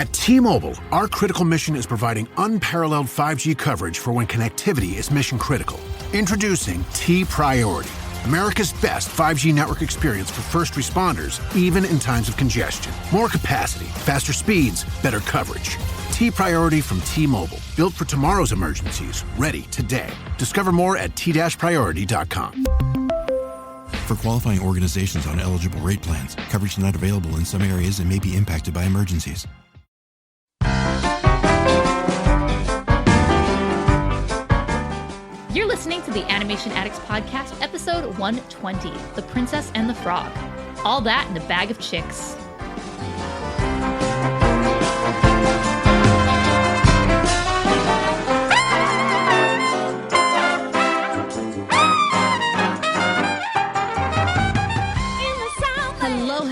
At T-Mobile, our critical mission is providing unparalleled 5G coverage for when connectivity is mission critical. Introducing T-Priority, America's best 5G network experience for first responders, even in times of congestion. More capacity, faster speeds, better coverage. T-Priority from T-Mobile, built for tomorrow's emergencies, ready today. Discover more at t-priority.com. For qualifying organizations on eligible rate plans, coverage not available in some areas and may be impacted by emergencies. You're listening to the Animation Addicts Podcast, episode 120, The Princess and the Frog. All that in a bag of chicks.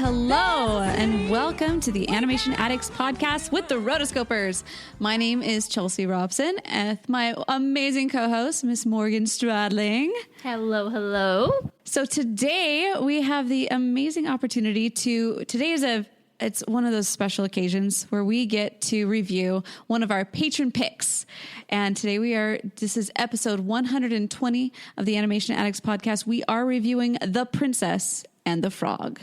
Hello, and welcome to the Animation Addicts Podcast with the Rotoscopers. My name is Chelsea Robson, and my amazing co-host, Miss Morgan Stradling. Hello. So today we have the amazing opportunity it's one of those special occasions where we get to review one of our patron picks. And today this is episode 120 of the Animation Addicts Podcast. We are reviewing The Princess and the Frog.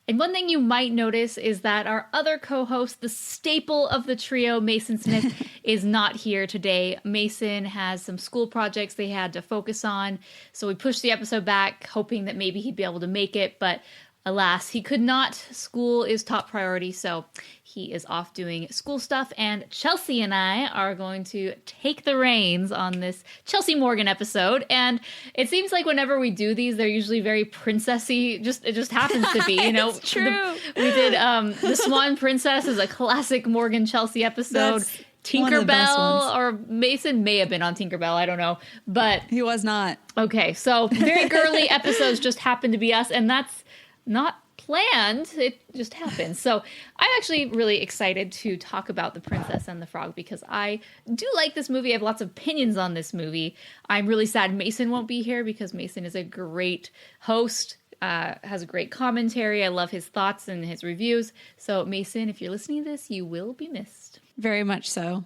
And one thing you might notice is that our other co-host, the staple of the trio, Mason Smith, is not here today. Mason has some school projects they had to focus on, so we pushed the episode back, hoping that maybe he'd be able to make it, but alas, he could not. School is top priority, so he is off doing school stuff, and Chelsea and I are going to take the reins on this Chelsea Morgan episode, and it seems like whenever we do these, they're usually very princessy. It just happens to be, you know. It's true. We did The Swan Princess is a classic Morgan Chelsea episode. That's Tinkerbell, or Mason may have been on Tinkerbell, I don't know, but He was not. Okay, so very girly episodes just happen to be us, and that's not planned. It just happens. So I'm actually really excited to talk about The Princess and the Frog because I do like this movie. I have lots of opinions on this movie. I'm really sad Mason won't be here because Mason is a great host, has a great commentary. I love his thoughts and his reviews. So Mason, if you're listening to this, you will be missed. Very much so.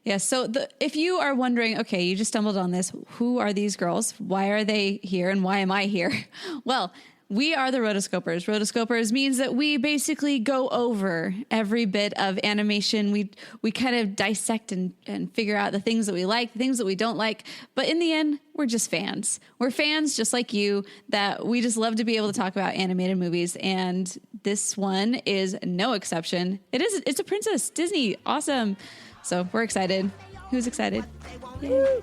Yeah, so if you are wondering, okay, you just stumbled on this, who are these girls? Why are they here and why am I here? Well, we are the Rotoscopers. Rotoscopers means that we basically go over every bit of animation. We kind of dissect and figure out the things that we like, the things that we don't like. But in the end, we're just fans. We're fans just like you that we just love to be able to talk about animated movies. And this one is no exception. It's a princess. Disney. Awesome. So we're excited. Who's excited? Yay.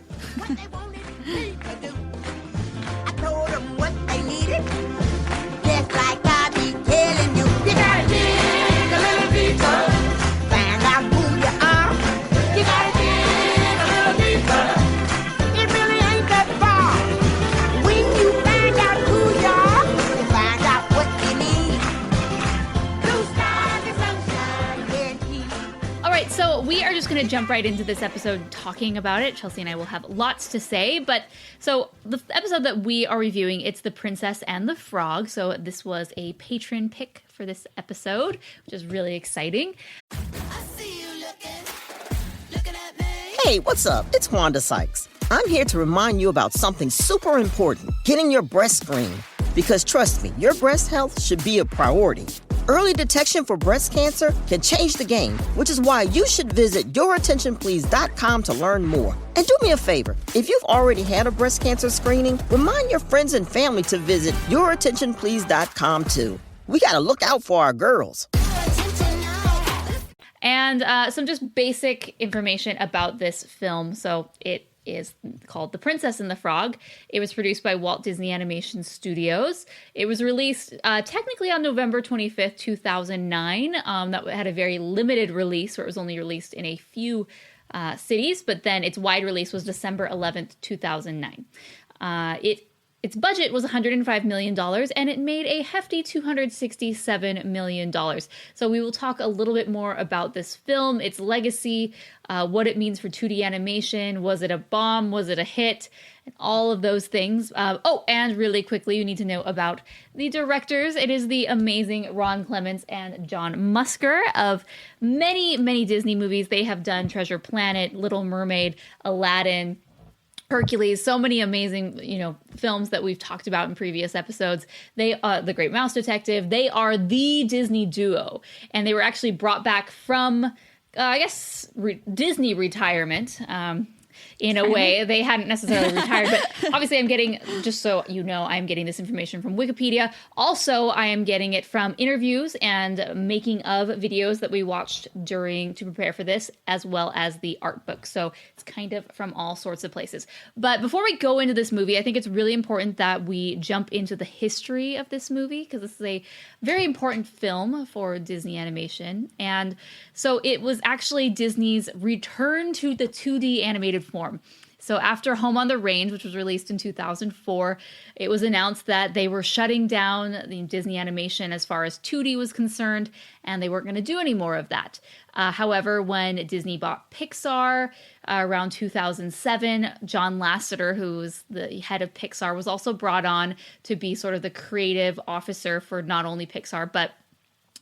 I told them what they needed. Just like I be telling you. You gotta dig a little deeper. Find out who you are. You gotta dig a little deeper. It really ain't that far. When you find out who you are, you find out what you need. Blue skies and sunshine, guaranteed. All right, so we are just going to jump right into this episode talking about it. Chelsea and I will have lots to say, but so the episode that we are reviewing, it's The Princess and the Frog. So this was a patron pick for this episode, which is really exciting. Hey, what's up? It's Wanda Sykes. I'm here to remind you about something super important, getting your breast screened. Because trust me, your breast health should be a priority. Early detection for breast cancer can change the game, which is why you should visit yourattentionplease.com to learn more. And do me a favor, if you've already had a breast cancer screening, remind your friends and family to visit yourattentionplease.com too. We gotta look out for our girls. And some just basic information about this film. So it is called The Princess and the Frog. It was produced by Walt Disney Animation Studios. It was released technically on November 25th, 2009. That had a very limited release, where it was only released in a few cities, but then its wide release was December 11th, 2009. It its budget was $105 million, and it made a hefty $267 million. So we will talk a little bit more about this film, its legacy, what it means for 2D animation. Was it a bomb? Was it a hit? And all of those things. And really quickly, you need to know about the directors. It is the amazing Ron Clements and John Musker of many, many Disney movies. They have done Treasure Planet, Little Mermaid, Aladdin, Hercules, so many amazing, films that we've talked about in previous episodes. They The Great Mouse Detective. They are the Disney duo, and they were actually brought back from, Disney retirement. In a way, they hadn't necessarily retired, but obviously I'm getting, just so you know, I'm getting this information from Wikipedia. Also, I am getting it from interviews and making of videos that we watched to prepare for this, as well as the art book. So it's kind of from all sorts of places. But before we go into this movie, I think it's really important that we jump into the history of this movie, because this is a very important film for Disney animation. And so it was actually Disney's return to the 2D animated form. So after Home on the Range, which was released in 2004, it was announced that they were shutting down the Disney animation as far as 2D was concerned, and they weren't going to do any more of that. However, when Disney bought Pixar around 2007, John Lasseter, who was the head of Pixar, was also brought on to be sort of the creative officer for not only Pixar,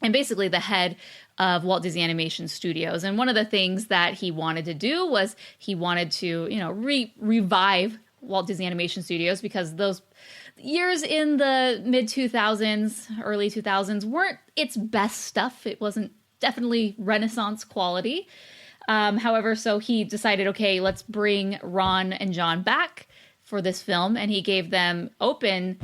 and basically the head of Walt Disney Animation Studios. And one of the things that he wanted to do was he wanted to, revive Walt Disney Animation Studios, because those years in the mid-2000s, early 2000s weren't its best stuff. It wasn't definitely Renaissance quality. However, so he decided, okay, let's bring Ron and John back for this film. And he gave them open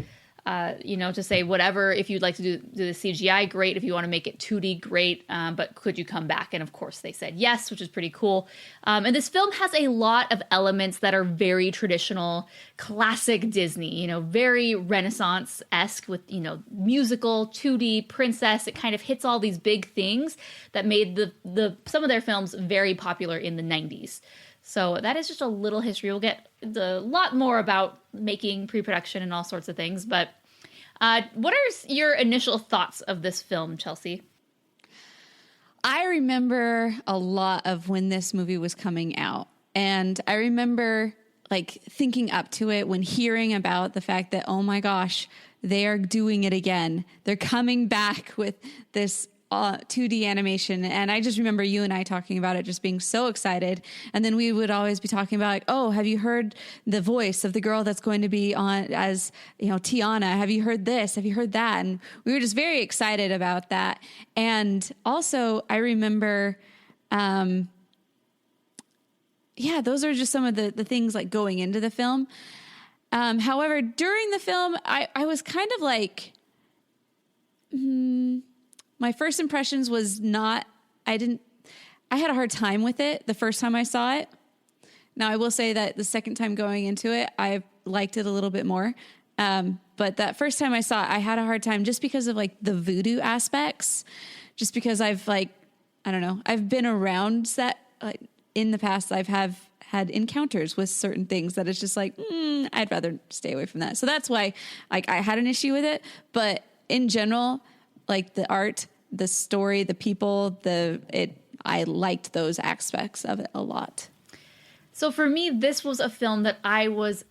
to say, whatever, if you'd like to do the CGI, great. If you want to make it 2D, great. But could you come back? And of course they said yes, which is pretty cool. And this film has a lot of elements that are very traditional, classic Disney, very Renaissance-esque with, musical, 2D, princess. It kind of hits all these big things that made some of their films very popular in the 90s. So that is just a little history. We'll get a lot more about making, pre-production, and all sorts of things. But what are your initial thoughts of this film, Chelsea? I remember a lot of when this movie was coming out. And I remember thinking up to it when hearing about the fact that, oh my gosh, they are doing it again. They're coming back with this 2D animation. And I just remember you and I talking about it, just being so excited. And then we would always be talking about, oh, have you heard the voice of the girl that's going to be on as, Tiana? Have you heard this? Have you heard that? And we were just very excited about that. And also I remember, those are just some of the things going into the film. However, during the film, I was kind of my first impressions was I had a hard time with it the first time I saw it. Now, I will say that the second time going into it, I liked it a little bit more. But that first time I saw it, I had a hard time just because of the voodoo aspects, just because I've been around that in the past. I've had encounters with certain things that it's just I'd rather stay away from that. So that's why I had an issue with it. But in general, the art, the story, the people, I liked those aspects of it a lot. So for me, this was a film that I was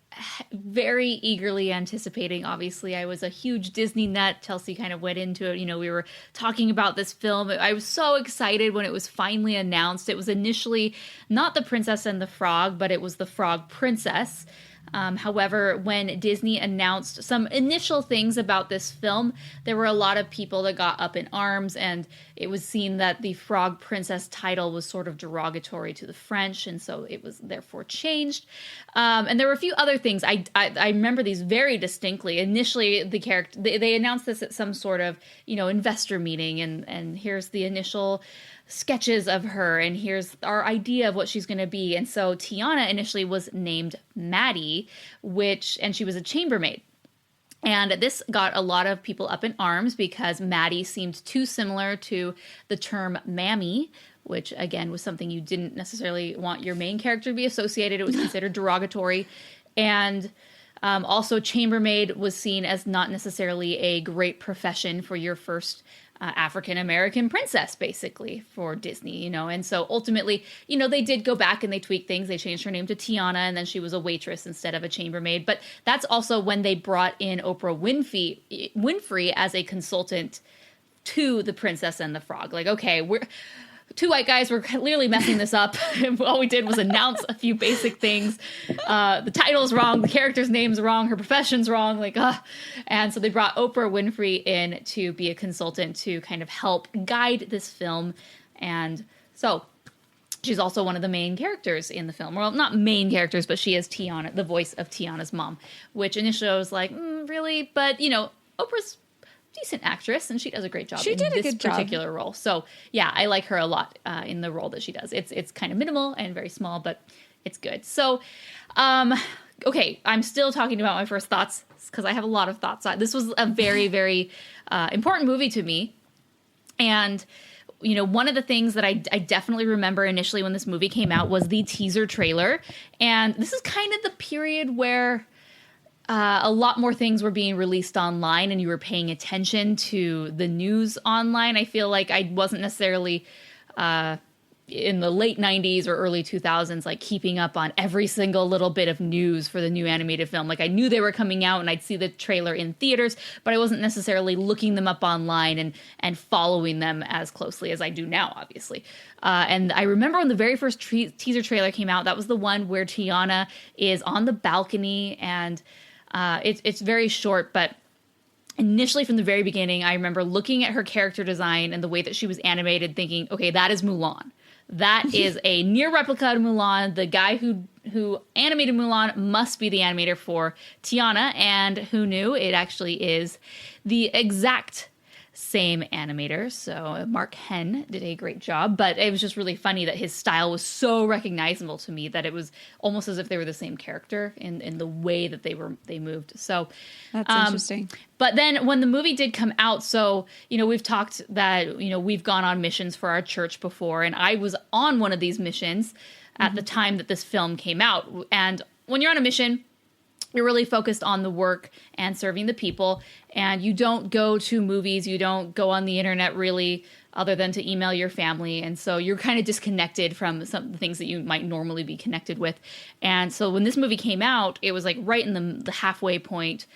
very eagerly anticipating. Obviously, I was a huge Disney nut. Chelsea kind of went into it. We were talking about this film. I was so excited when it was finally announced. It was initially not The Princess and the Frog, but it was The Frog Princess. However, when Disney announced some initial things about this film, there were a lot of people that got up in arms, and it was seen that the Frog Princess title was sort of derogatory to the French, and so it was therefore changed. And there were a few other things. I remember these very distinctly. Initially, the character they announced this at some sort of investor meeting, and here's the initial sketches of her, and here's our idea of what she's going to be. And so Tiana initially was named Maddie, and she was a chambermaid. And this got a lot of people up in arms because Maddie seemed too similar to the term mammy, which again was something you didn't necessarily want your main character to be associated. It was considered derogatory. And Also, chambermaid was seen as not necessarily a great profession for your first African-American princess, basically, for Disney, and so ultimately, they did go back and they tweaked things. They changed her name to Tiana, and then she was a waitress instead of a chambermaid. But that's also when they brought in Oprah Winfrey as a consultant to The Princess and the Frog. Like, okay, we're two white guys were clearly messing this up. All we did was announce a few basic things. The title's wrong, the character's name's wrong, her profession's wrong. And so they brought Oprah Winfrey in to be a consultant to kind of help guide this film. And so she's also one of the main characters in the film. Well, not main characters, but she is Tiana, the voice of Tiana's mom, which initially I was like, really? But, Oprah's decent actress, and she does a great job in this particular role. So yeah, I like her a lot in the role that she does. It's kind of minimal and very small, but it's good. So, okay, I'm still talking about my first thoughts because I have a lot of thoughts. This was a very, very important movie to me. And, one of the things that I definitely remember initially when this movie came out was the teaser trailer. And this is kind of the period where a lot more things were being released online and you were paying attention to the news online. I feel like I wasn't necessarily in the late 90s or early 2000s, like keeping up on every single little bit of news for the new animated film. Like I knew they were coming out and I'd see the trailer in theaters, but I wasn't necessarily looking them up online and following them as closely as I do now, obviously. And I remember when the very first teaser trailer came out, that was the one where Tiana is on the balcony and it's very short, but initially from the very beginning, I remember looking at her character design and the way that she was animated thinking, okay, that is Mulan. That is a near replica of Mulan. The guy who animated Mulan must be the animator for Tiana, and who knew? It actually is the exact same animator. So Mark Henn did a great job, but it was just really funny that his style was so recognizable to me that it was almost as if they were the same character in the way that they moved. So that's interesting. But then when the movie did come out, so, we've talked that, we've gone on missions for our church before, and I was on one of these missions at the time that this film came out. And when you're on a mission, you're really focused on the work and serving the people, and you don't go to movies, you don't go on the internet really, other than to email your family, and so you're kind of disconnected from some of the things that you might normally be connected with. And so when this movie came out, it was like right in the halfway point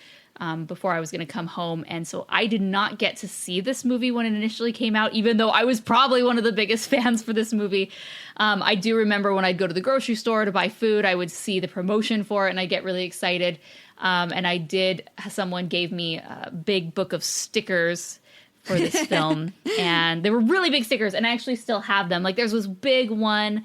before I was going to come home, and so I did not get to see this movie when it initially came out, even though I was probably one of the biggest fans for this movie. I do remember when I'd go to the grocery store to buy food, I would see the promotion for it, and I'd get really excited. And someone gave me a big book of stickers for this film, and they were really big stickers, and I actually still have them. Like, there's this big one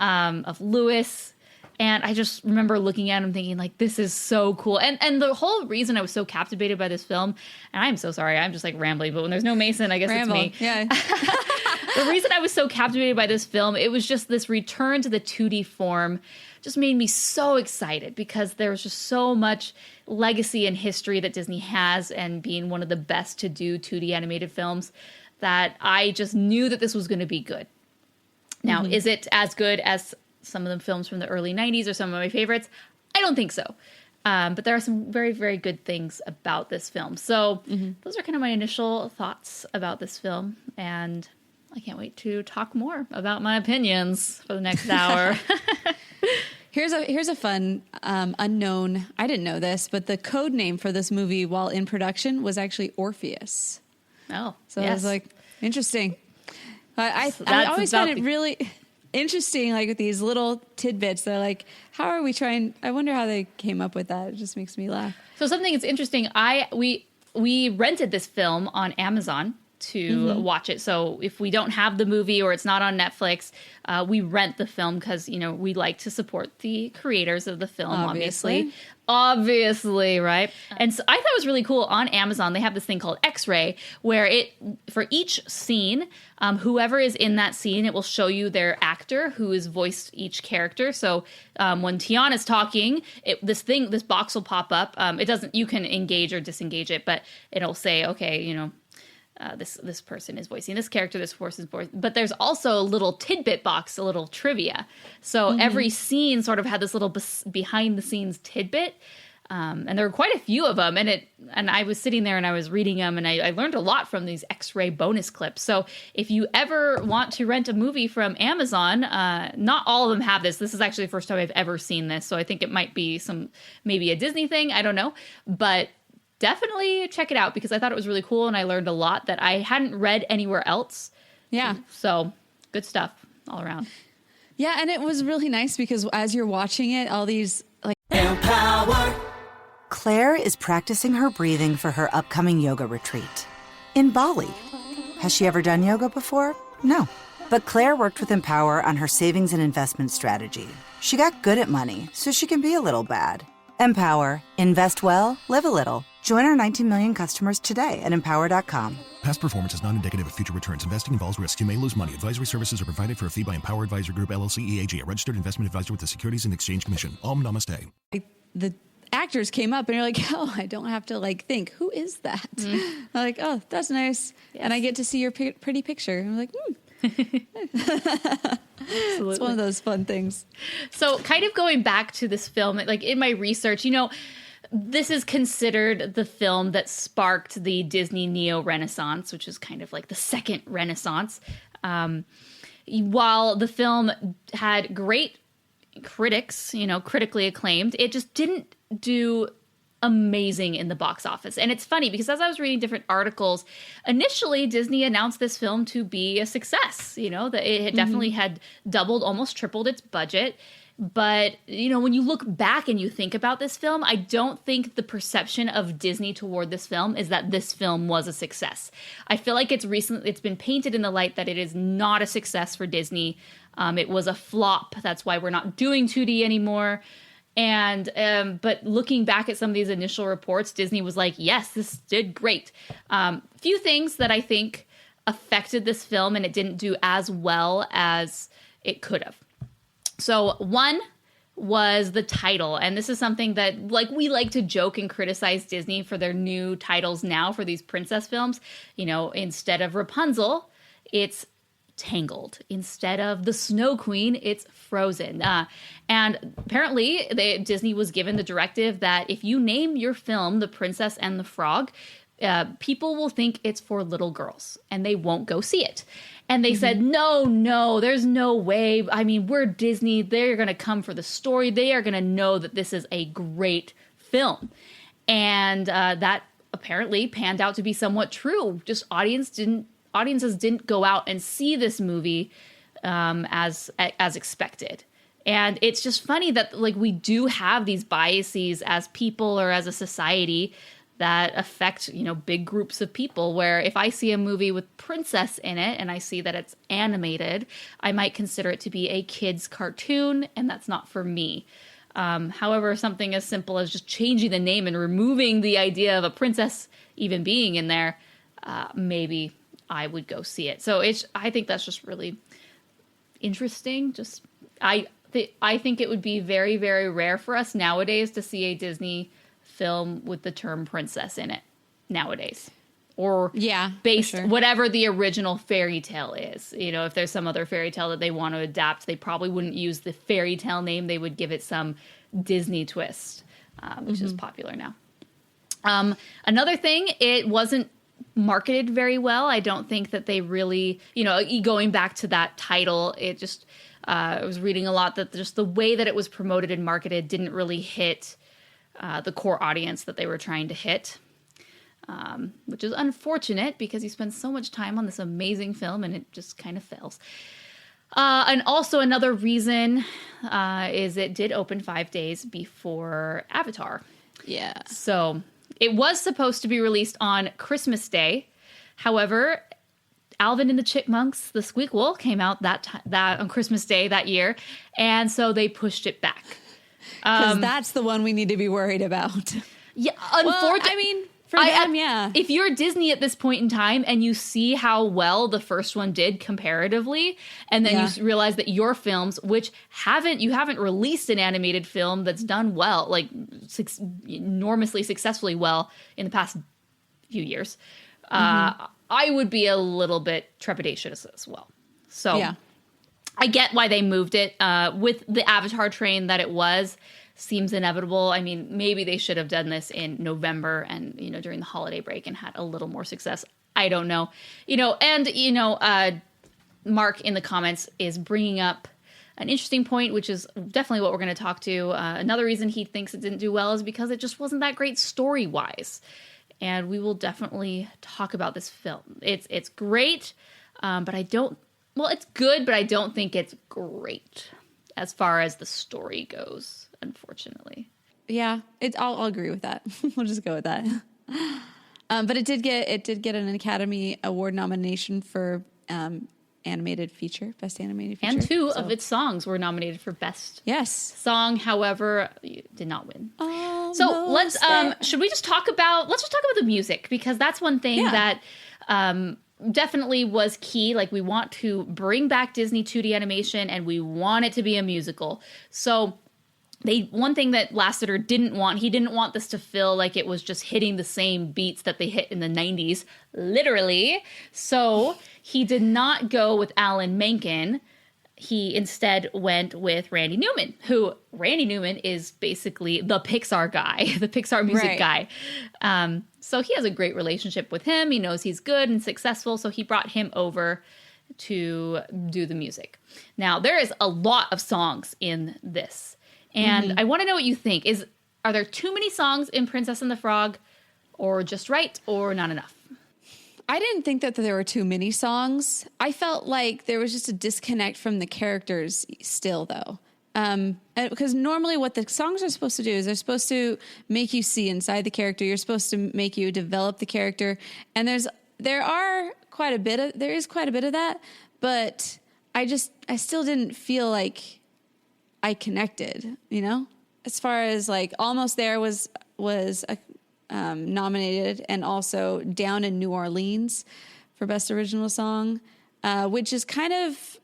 of Lewis. And I just remember looking at him thinking, like, this is so cool. And the whole reason I was so captivated by this film, and I'm so sorry, I'm just like rambling, but when there's no Mason, I guess Ramble. It's me. Yeah. The reason I was so captivated by this film, it was just this return to the 2D form just made me so excited because there was just so much legacy and history that Disney has, and being one of the best to do 2D animated films, that I just knew that this was going to be good. Now, is it as good as some of the films from the early 90s or some of my favorites? I don't think so. But there are some very, very good things about this film. So those are kind of my initial thoughts about this film. And I can't wait to talk more about my opinions for the next hour. Here's a fun unknown. I didn't know this, but the code name for this movie while in production was actually Orpheus. Oh, so yes. I was like, interesting. I always find it really interesting, like with these little tidbits. They're like, how are we trying? I wonder how they came up with that. It just makes me laugh. So something that's interesting. We rented this film on Amazon to watch it. So if we don't have the movie or it's not on Netflix, we rent the film because, we like to support the creators of the film, obviously, right? And so I thought it was really cool. On Amazon, they have this thing called X-Ray, where for each scene, whoever is in that scene, it will show you their actor who has voiced each character. So when Tiana's talking, this box will pop up. You can engage or disengage it, but it'll say, okay, this person is voicing this character, this person is voicing. But there's also a little tidbit box, a little trivia. So every scene sort of had this little behind the scenes tidbit And there were quite a few of them, and I was sitting there and I was reading them, and I learned a lot from these X-ray bonus clips. So if you ever want to rent a movie from Amazon, not all of them have this. This is actually the first time I've ever seen this, so I think it might be maybe a Disney thing. I don't know, but definitely check it out because I thought it was really cool, and I learned a lot that I hadn't read anywhere else. Yeah. So good stuff all around. Yeah, and it was really nice because as you're watching it, all these like Claire is practicing her breathing for her upcoming yoga retreat in Bali. Has she ever done yoga before? No. But Claire worked with Empower on her savings and investment strategy. She got good at money, so she can be a little bad. Empower. Invest well, live a little. Join our 19 million customers today at empower.com. Past performance is not indicative of future returns. Investing involves risks. You may lose money. Advisory services are provided for a fee by Empower Advisor Group, LLC, EAG, a registered investment advisor with the Securities and Exchange Commission. Om Namaste. the actors came up and you're like, oh, I don't have to like think, who is that? I'm like, oh, that's nice. Yes. And I get to see your pretty picture. I'm like, It's one of those fun things. So kind of going back to this film, like in my research, this is considered the film that sparked the Disney neo-renaissance, which is kind of like the second renaissance. While the film had great critics, critically acclaimed, it just didn't do amazing in the box office. And it's funny because as I was reading different articles, initially Disney announced this film to be a success, that it definitely had doubled, almost tripled its budget. But, when you look back and you think about this film, I don't think the perception of Disney toward this film is that this film was a success. I feel like it's been painted in the light that it is not a success for Disney. It was a flop. That's why we're not doing 2D anymore. And but looking back at some of these initial reports, Disney was like, yes, this did great. Few things that I think affected this film and it didn't do as well as it could have. So one was the title. And this is something that we like to joke and criticize Disney for their new titles now for these princess films. Instead of Rapunzel, it's Tangled. Instead of the Snow Queen, it's Frozen. And apparently Disney was given the directive that if you name your film The Princess and the Frog, people will think it's for little girls and they won't go see it. And they said, no, there's no way. I mean, we're Disney. They're going to come for the story. They are going to know that this is a great film. And that apparently panned out to be somewhat true. Just audiences didn't go out and see this movie as expected. And it's just funny that we do have these biases as people or as a society that affect, big groups of people, where if I see a movie with princess in it and I see that it's animated, I might consider it to be a kid's cartoon, and that's not for me. However, something as simple as just changing the name and removing the idea of a princess even being in there, maybe I would go see it. So I think that's just really interesting. I think it would be very, very rare for us nowadays to see a Disney film with the term princess in it nowadays, or based whatever the original fairy tale is. If there's some other fairy tale that they want to adapt, they probably wouldn't use the fairy tale name. They would give it some Disney twist, which is popular now. Another thing, it wasn't marketed very well. I don't think that they really, going back to that title, it just, I was reading a lot that just the way that it was promoted and marketed didn't really hit the core audience that they were trying to hit, which is unfortunate because you spend so much time on this amazing film and it just kind of fails. And also another reason is it did open 5 days before Avatar. Yeah. So it was supposed to be released on Christmas Day. However, Alvin and the Chipmunks, the Squeakquel, came out that on Christmas Day that year, and so they pushed it back. Because that's the one we need to be worried about. Yeah, unfortunately. For them. If you're Disney at this point in time and you see how well the first one did comparatively, and then you realize that your films, which you haven't released an animated film that's done well, enormously successfully well in the past few years, I would be a little bit trepidatious as well. So I get why they moved it with the Avatar train that it was. seems inevitable. I mean, maybe they should have done this in November and, during the holiday break and had a little more success. I don't know. Mark in the comments is bringing up an interesting point, which is definitely what we're going to talk to. Another reason he thinks it didn't do well is because it just wasn't that great story-wise. And we will definitely talk about this film. It's great, but it's good, but I don't think it's great as far as the story goes, unfortunately. Yeah, I'll agree with that. We'll just go with that. But it did get an Academy Award nomination for animated feature, best animated feature. And two of its songs were nominated for best song. However, did not win. So let's should we just talk about the music, because that's one thing that definitely was key. Like, we want to bring back Disney 2D animation and we want it to be a musical. So one thing that Lasseter he didn't want this to feel like it was just hitting the same beats that they hit in the 90s, literally. So he did not go with Alan Menken. He instead went with Randy Newman, Randy Newman is basically the Pixar guy, the Pixar music guy. So he has a great relationship with him. He knows he's good and successful, so he brought him over to do the music. Now, there is a lot of songs in this. And I want to know what you think. Are there too many songs in Princess and the Frog, or just right, or not enough? I didn't think that there were too many songs. I felt like there was just a disconnect from the characters still, though. Because normally what the songs are supposed to do is they're supposed to make you see inside the character. You're supposed to make you develop the character. And there is quite a bit of that, but I still didn't feel like I connected, as far as like Almost There was nominated, and also Down in New Orleans for Best Original Song, which is kind of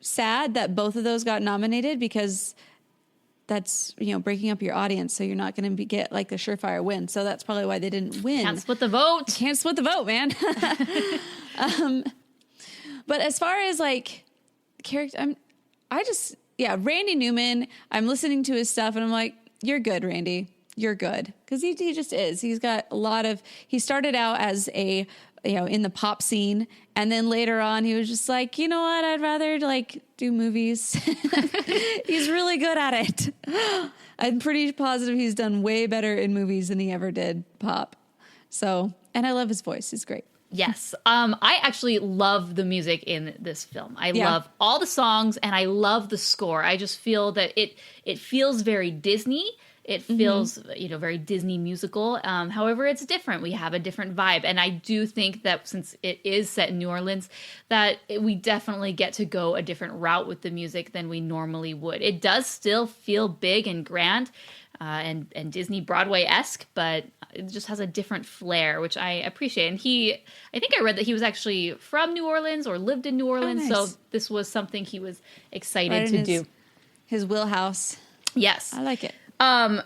sad that both of those got nominated, because that's, breaking up your audience. So you're not going to get like the surefire win. So that's probably why they didn't win. Can't split the vote. Can't split the vote, man. But as far as like character, Randy Newman, I'm listening to his stuff and I'm like, you're good, Randy. You're good. Because he just is. He's got he started out as in the pop scene. And then later on, he was just like, you know what? I'd rather like do movies. He's really good at it. I'm pretty positive he's done way better in movies than he ever did pop. So, and I love his voice. He's great. Yes. I actually love the music in this film. I love all the songs and I love the score. I just feel that it feels very Disney. It feels, very Disney musical. However, it's different. We have a different vibe. And I do think that since it is set in New Orleans, that we definitely get to go a different route with the music than we normally would. It does still feel big and grand and Disney Broadway-esque, but it just has a different flair, which I appreciate. And I think I read that he was actually from New Orleans or lived in New Orleans. Oh, nice. So this was something he was excited to do. His wheelhouse. Yes. I like it.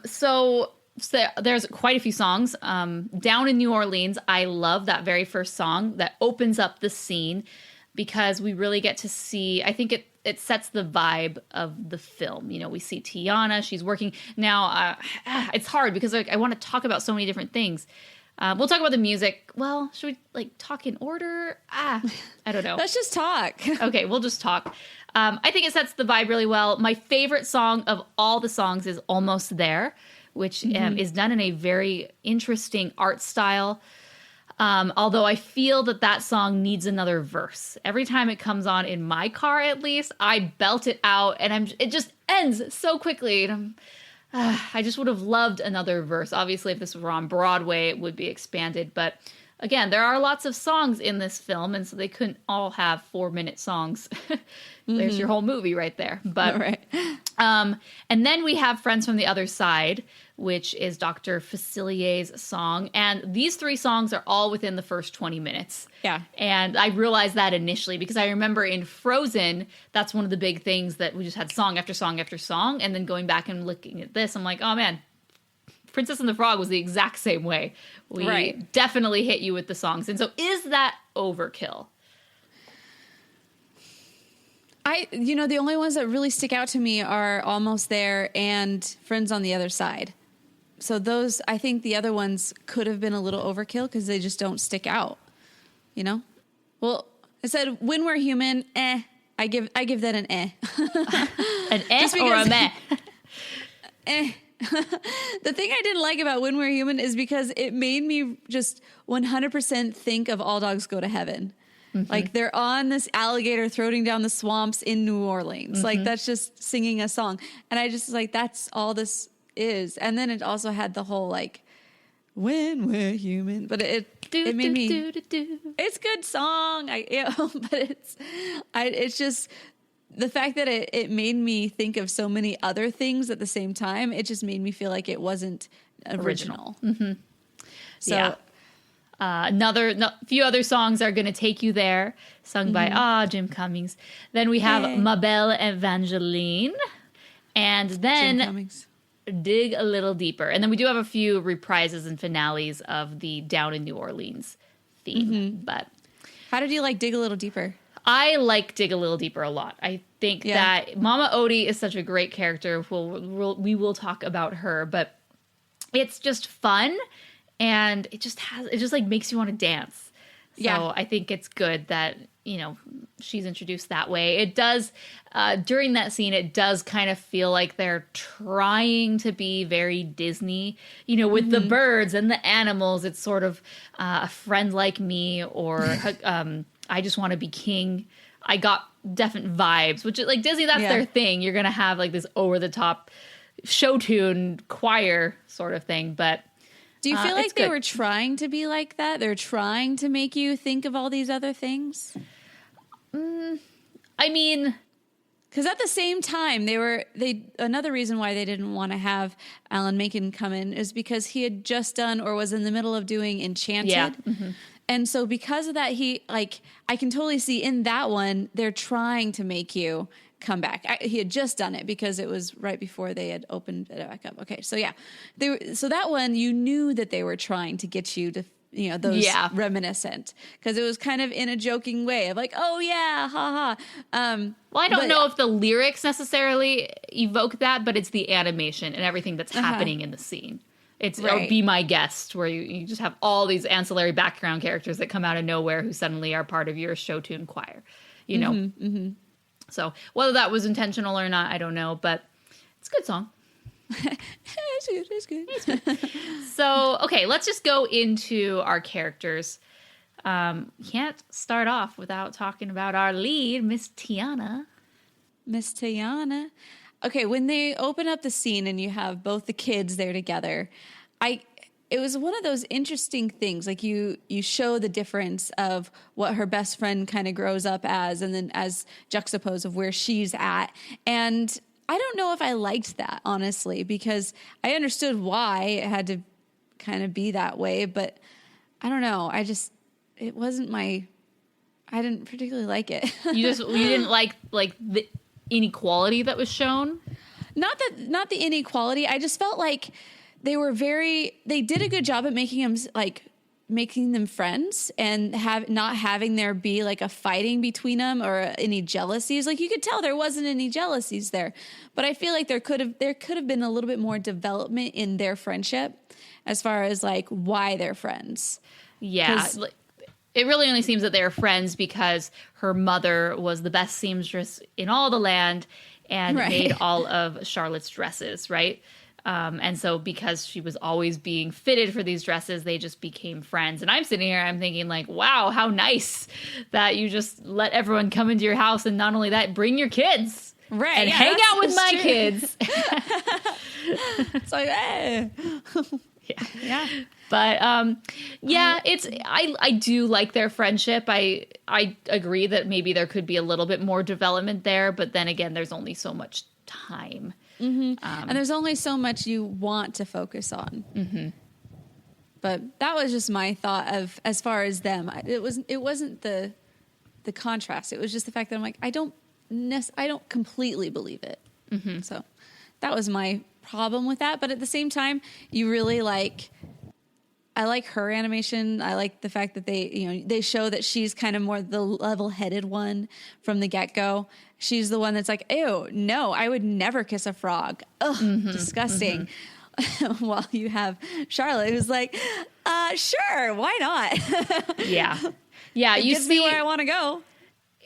So there's quite a few songs. Down in New Orleans, I love that very first song that opens up the scene, because we really get to see, I think it sets the vibe of the film. We see Tiana, she's working. Now, it's hard because I want to talk about so many different things. We'll talk about the music. Well, should we talk in order? I don't know. Let's just talk. Okay, we'll just talk. I think it sets the vibe really well. My favorite song of all the songs is Almost There, which is done in a very interesting art style. Although I feel that song needs another verse. Every time it comes on in my car, at least, I belt it out, and it just ends so quickly. And I just would have loved another verse. Obviously, if this were on Broadway, it would be expanded. But again, there are lots of songs in this film, and so they couldn't all have 4-minute songs. There's your whole movie right there. But right. And then we have Friends from the Other Side, which is Dr. Facilier's song. And these 3 songs are all within the first 20 minutes. Yeah. And I realized that initially because I remember in Frozen, that's one of the big things that we just had song after song after song. And then going back and looking at this, I'm like, oh man, Princess and the Frog was the exact same way. We definitely hit you with the songs. And so is that overkill? The only ones that really stick out to me are Almost There and Friends on the Other Side. So those, I think the other ones could have been a little overkill because they just don't stick out, Well, I said When We're Human, I give that an eh. An eh or a meh? Eh. The thing I didn't like about When We're Human is because it made me just 100% think of All Dogs Go to Heaven. Mm-hmm. Like they're on this alligator throating down the swamps in New Orleans. Mm-hmm. Like that's just singing a song. And I just like, that's all this is. And then it also had the whole like, When We're Human, but it made me, it's a good song. But it's just the fact that it made me think of so many other things at the same time. It just made me feel like it wasn't original. Mm-hmm. So yeah. Few other songs are going to take you there, sung by Jim Cummings. Then we have Ma Belle Evangeline, and then Dig a Little Deeper. And then we do have a few reprises and finales of the Down in New Orleans theme. Mm-hmm. But how did you like Dig a Little Deeper? I like Dig a Little Deeper a lot. I think that Mama Odie is such a great character. We will talk about her, but it's just fun. And it just like makes you want to dance. So I think it's good that, she's introduced that way. It does, during that scene, it does kind of feel like they're trying to be very Disney, with the birds and the animals. It's sort of A Friend Like Me or I Just Want to Be King. I got definite vibes, which is like Disney, that's their thing. You're going to have like this over the top show tune choir sort of thing, but do you feel like they were trying to be like that? They're trying to make you think of all these other things? I mean, because at the same time, another reason why they didn't want to have Alan Menken come in is because he had just done or was in the middle of doing Enchanted. Yeah. Mm-hmm. And so because of that, I can totally see in that one, they're trying to make you come back. He had just done it because it was right before they had opened it back up. Okay, so yeah, so that one you knew that they were trying to get you to those reminiscent because it was kind of in a joking way of like, oh yeah, ha ha. Well, I don't know if the lyrics necessarily evoke that, but it's the animation and everything that's happening in the scene. It's or Be My Guest, where you just have all these ancillary background characters that come out of nowhere who suddenly are part of your show tune choir. Mm-hmm, mm-hmm. So whether that was intentional or not, I don't know, but it's a good song. It's good. So, okay, let's just go into our characters. Can't start off without talking about our lead, Miss Tiana. Miss Tiana. Okay, when they open up the scene and you have both the kids there together, it was one of those interesting things. Like you show the difference of what her best friend kind of grows up as, and then as juxtaposed of where she's at. And I don't know if I liked that, honestly, because I understood why it had to kind of be that way, but I don't know. It wasn't I didn't particularly like it. You didn't like the inequality that was shown? Not the inequality. I just felt like they did a good job at making them friends and not having there be like a fighting between them or any jealousies. Like you could tell there wasn't any jealousies there, but I feel like there could have been a little bit more development in their friendship as far as like why they're friends. Yeah. It really only seems that they're friends because her mother was the best seamstress in all the land and made all of Charlotte's dresses, right? And so because she was always being fitted for these dresses, they just became friends. And I'm sitting here, I'm thinking like, wow, how nice that you just let everyone come into your house. And not only that, bring your kids and hang out with my kids. It's like, hey. Yeah. But I do like their friendship. I agree that maybe there could be a little bit more development there, but then again, there's only so much time. Mm-hmm. And there's only so much you want to focus on. Mm-hmm. But that was just my thought of as far as them. It wasn't the contrast. It was just the fact that I'm like, I don't completely believe it. Mm-hmm. So that was my problem with that. But at the same time, you really like I like her animation. I like the fact that they show that she's kind of more the level-headed one from the get-go. She's the one that's like, ew, no, I would never kiss a frog. Ugh, disgusting. While you have Charlotte, who's like, sure, why not? Yeah. It You gets see me where I want to go.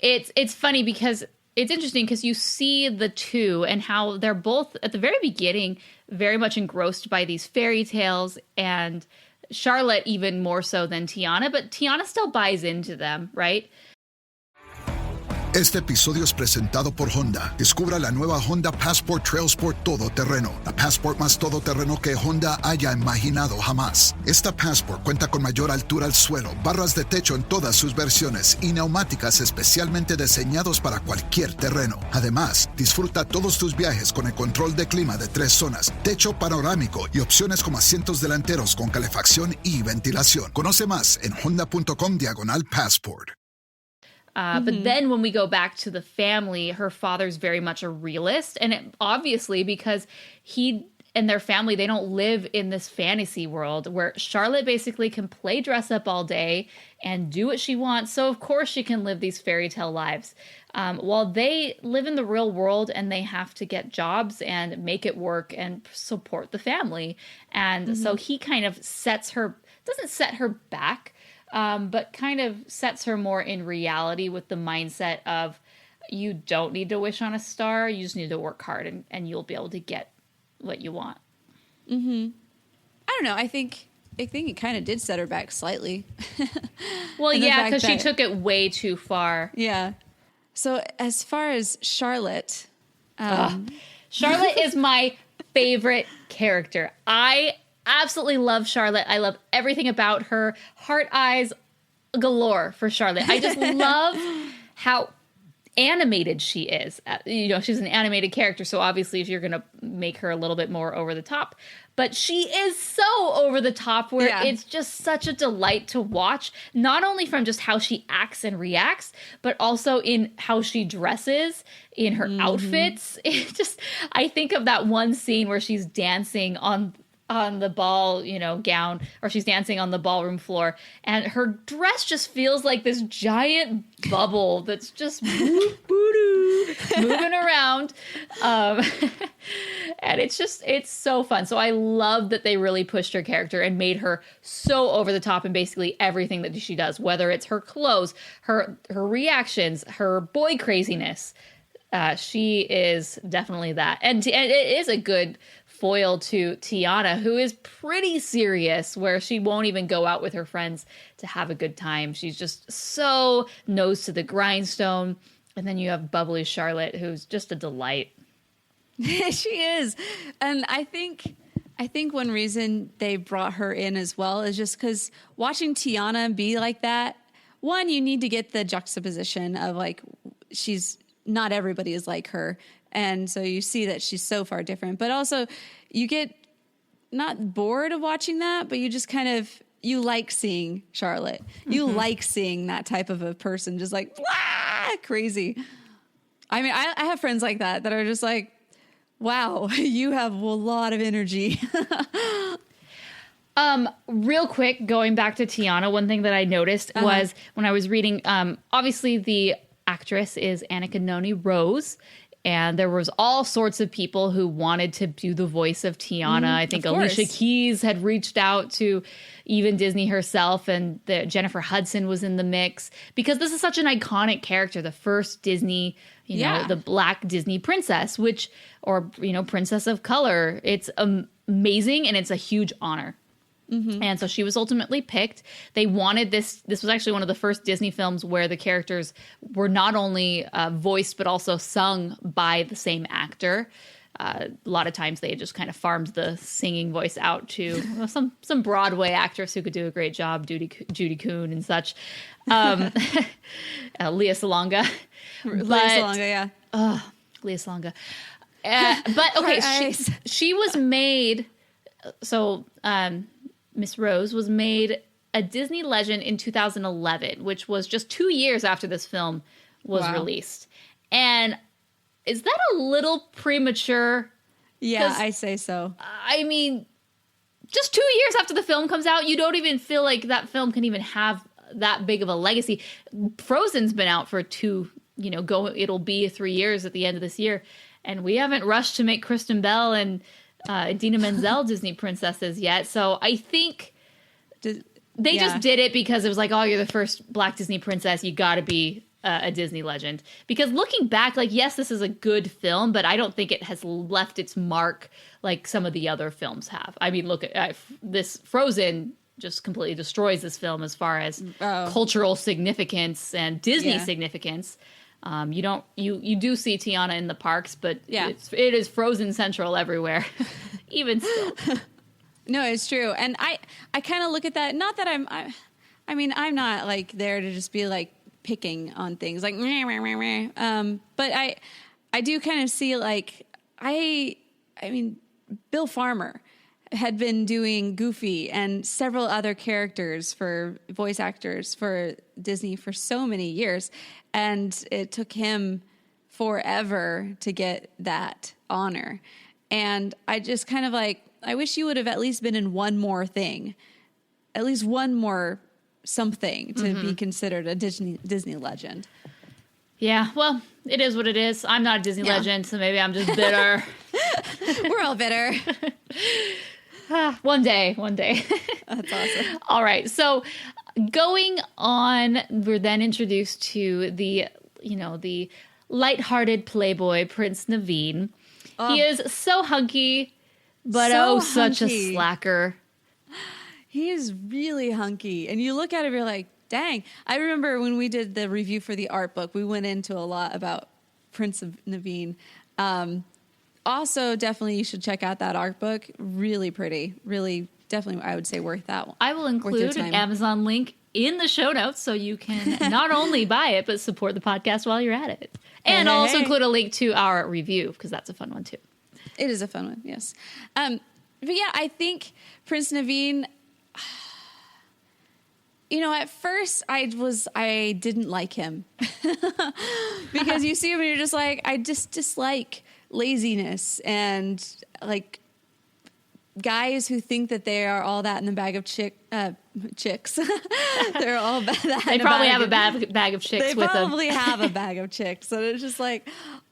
It's funny because it's interesting because you see the two and how they're both at the very beginning very much engrossed by these fairy tales, and Charlotte even more so than Tiana, but Tiana still buys into them, right? Este episodio es presentado por Honda. Descubra la nueva Honda Passport Trail Sport Todoterreno. La Passport más todoterreno que Honda haya imaginado jamás. Esta Passport cuenta con mayor altura al suelo, barras de techo en todas sus versiones y neumáticas especialmente diseñados para cualquier terreno. Además, disfruta todos tus viajes con el control de clima de 3 zonas, techo panorámico y opciones como asientos delanteros con calefacción y ventilación. Conoce más en honda.com/passport. But then when we go back to the family, her father's very much a realist. And obviously because he and their family, they don't live in this fantasy world where Charlotte basically can play dress up all day and do what she wants. So of course she can live these fairy tale lives. While they live in the real world and they have to get jobs and make it work and support the family. And so he kind of doesn't set her back, but kind of sets her more in reality with the mindset of you don't need to wish on a star. You just need to work hard and you'll be able to get what you want. I don't know. I think it kind of did set her back slightly. Well, yeah, because she took it way too far. Yeah. So as far as Charlotte, Charlotte is my favorite character. I absolutely love Charlotte. I love everything about her. Heart eyes galore for Charlotte. I just love how animated she is. She's an animated character, so obviously if you're going to make her a little bit more over the top. But she is so over the top where it's just such a delight to watch, not only from just how she acts and reacts, but also in how she dresses, in her outfits. I think of that one scene where she's dancing on the ball, gown, or she's dancing on the ballroom floor, and her dress just feels like this giant bubble that's just moving around. And it's so fun. So I love that they really pushed her character and made her so over the top in basically everything that she does, whether it's her clothes, her reactions, her boy craziness. She is definitely that. And it is a good foil to Tiana, who is pretty serious, where she won't even go out with her friends to have a good time. She's just so nose to the grindstone. And then you have bubbly Charlotte, who's just a delight. She is. And I think one reason they brought her in as well is just because watching Tiana be like that, one, you need to get the juxtaposition of like, not everybody is like her. And so you see that she's so far different, but also you get not bored of watching that, but you just you like seeing Charlotte. You like seeing that type of a person, just like crazy. I mean, I have friends like that are just like, wow, you have a lot of energy. Real quick, going back to Tiana, one thing that I noticed was when I was reading, obviously the actress is Annika Noni Rose. And there was all sorts of people who wanted to do the voice of Tiana. I think Alicia Keys had reached out to even Disney herself, and Jennifer Hudson was in the mix because this is such an iconic character, the first Disney, the Black Disney princess, princess of color. It's amazing, and it's a huge honor. And so she was ultimately picked. They wanted this was actually one of the first Disney films where the characters were not only voiced, but also sung by the same actor. A lot of times they had just kind of farmed the singing voice out to some Broadway actress who could do a great job, Judy Kuhn and such. Lea Salonga. Lea Salonga. But okay, she was made, so Miss Rose was made a Disney legend in 2011, which was just 2 years after this film was released. And is that a little premature? Yeah, I say so. I mean, just 2 years after the film comes out, you don't even feel like that film can even have that big of a legacy. Frozen's been out for it'll be 3 years at the end of this year. And we haven't rushed to make Kristen Bell and Idina Menzel Disney princesses yet. So I think they just did it because it was like, oh, you're the first Black Disney princess. You got to be a Disney legend. Because looking back, like, yes, this is a good film, but I don't think it has left its mark like some of the other films have. I mean, look at this Frozen just completely destroys this film as far as cultural significance and Disney significance. You do see Tiana in the parks, but it is Frozen Central everywhere, even still. No, it's true. And I kind of look at that, not that I'm not like there to just be like picking on things like, but I do kind of see like, I mean, Bill Farmer had been doing Goofy and several other characters for voice actors for Disney for so many years. And it took him forever to get that honor. And I just kind of like, I wish you would have at least been in one more thing, at least one more something to be considered a Disney legend. Yeah, well, it is what it is. I'm not a Disney legend, so maybe I'm just bitter. We're all bitter. One day. That's awesome. All right. So going on, we're then introduced to the lighthearted playboy, Prince Naveen. He is so hunky, but such a slacker. He is really hunky. And you look at him, you're like, dang. I remember when we did the review for the art book, we went into a lot about Prince Naveen. Also, definitely you should check out that art book. Really pretty. Really, definitely, I would say worth that one. I will include an Amazon link in the show notes so you can not only buy it, but support the podcast while you're at it. And I'll also include a link to our review because that's a fun one too. It is a fun one, yes. But yeah, I think Prince Naveen, at first I didn't like him because you see him and you're just like, I just dislike laziness and like guys who think that they are all that in the bag of chicks. They're all that. They probably have a bag of chicks with them. They probably have a bag of chicks. So it's just like,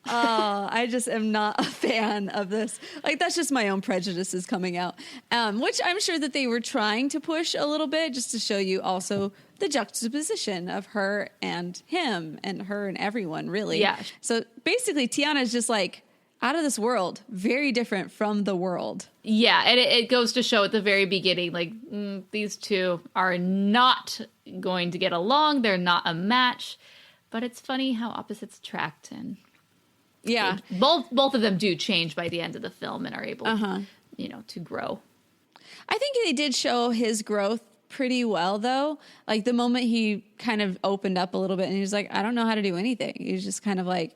I just am not a fan of this. Like, that's just my own prejudices coming out, which I'm sure that they were trying to push a little bit just to show you also the juxtaposition of her and him and her and everyone, really. Yeah. So basically, Tiana is just like out of this world, very different from the world. Yeah, and it goes to show at the very beginning, like, these two are not going to get along. They're not a match. But it's funny how opposites attract. And yeah, both of them do change by the end of the film and are able, to grow. I think they did show his growth pretty well, though. Like, the moment he kind of opened up a little bit and he was like, I don't know how to do anything. He's just kind of like,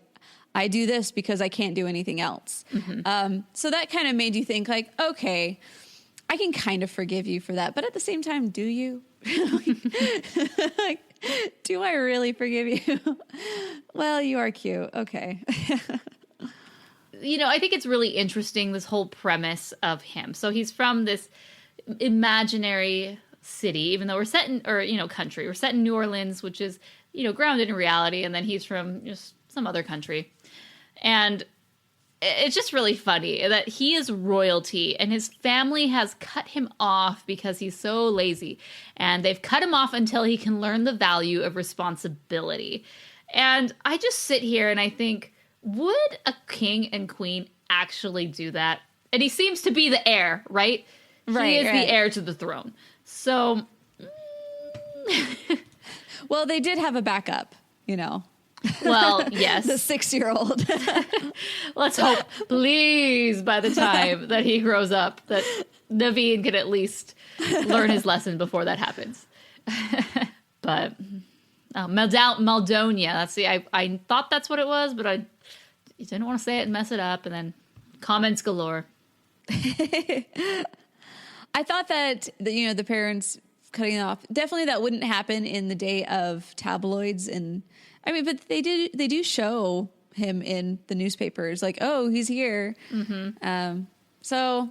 I do this because I can't do anything else. So that kind of made you think like, okay, I can kind of forgive you for that. But at the same time, do you? Like, do I really forgive you? Well, you are cute. Okay. I think it's really interesting, this whole premise of him. So he's from this imaginary city, even though we're set in, country. We're set in New Orleans, which is, grounded in reality. And then he's from just some other country. And it's just really funny that he is royalty and his family has cut him off because he's so lazy. And they've cut him off until he can learn the value of responsibility. And I just sit here and I think, would a king and queen actually do that? And he seems to be the heir, right? He is the heir to the throne. So, well, they did have a backup, Well, yes. The 6-year-old. Let's hope, please, by the time that he grows up, that Naveen can at least learn his lesson before that happens. But Maldonia, I thought that's what it was, but I didn't want to say it and mess it up, and then comments galore. I thought that, the parents cutting it off, definitely that wouldn't happen in the day of tabloids and... but they do show him in the newspapers, like, oh, he's here. So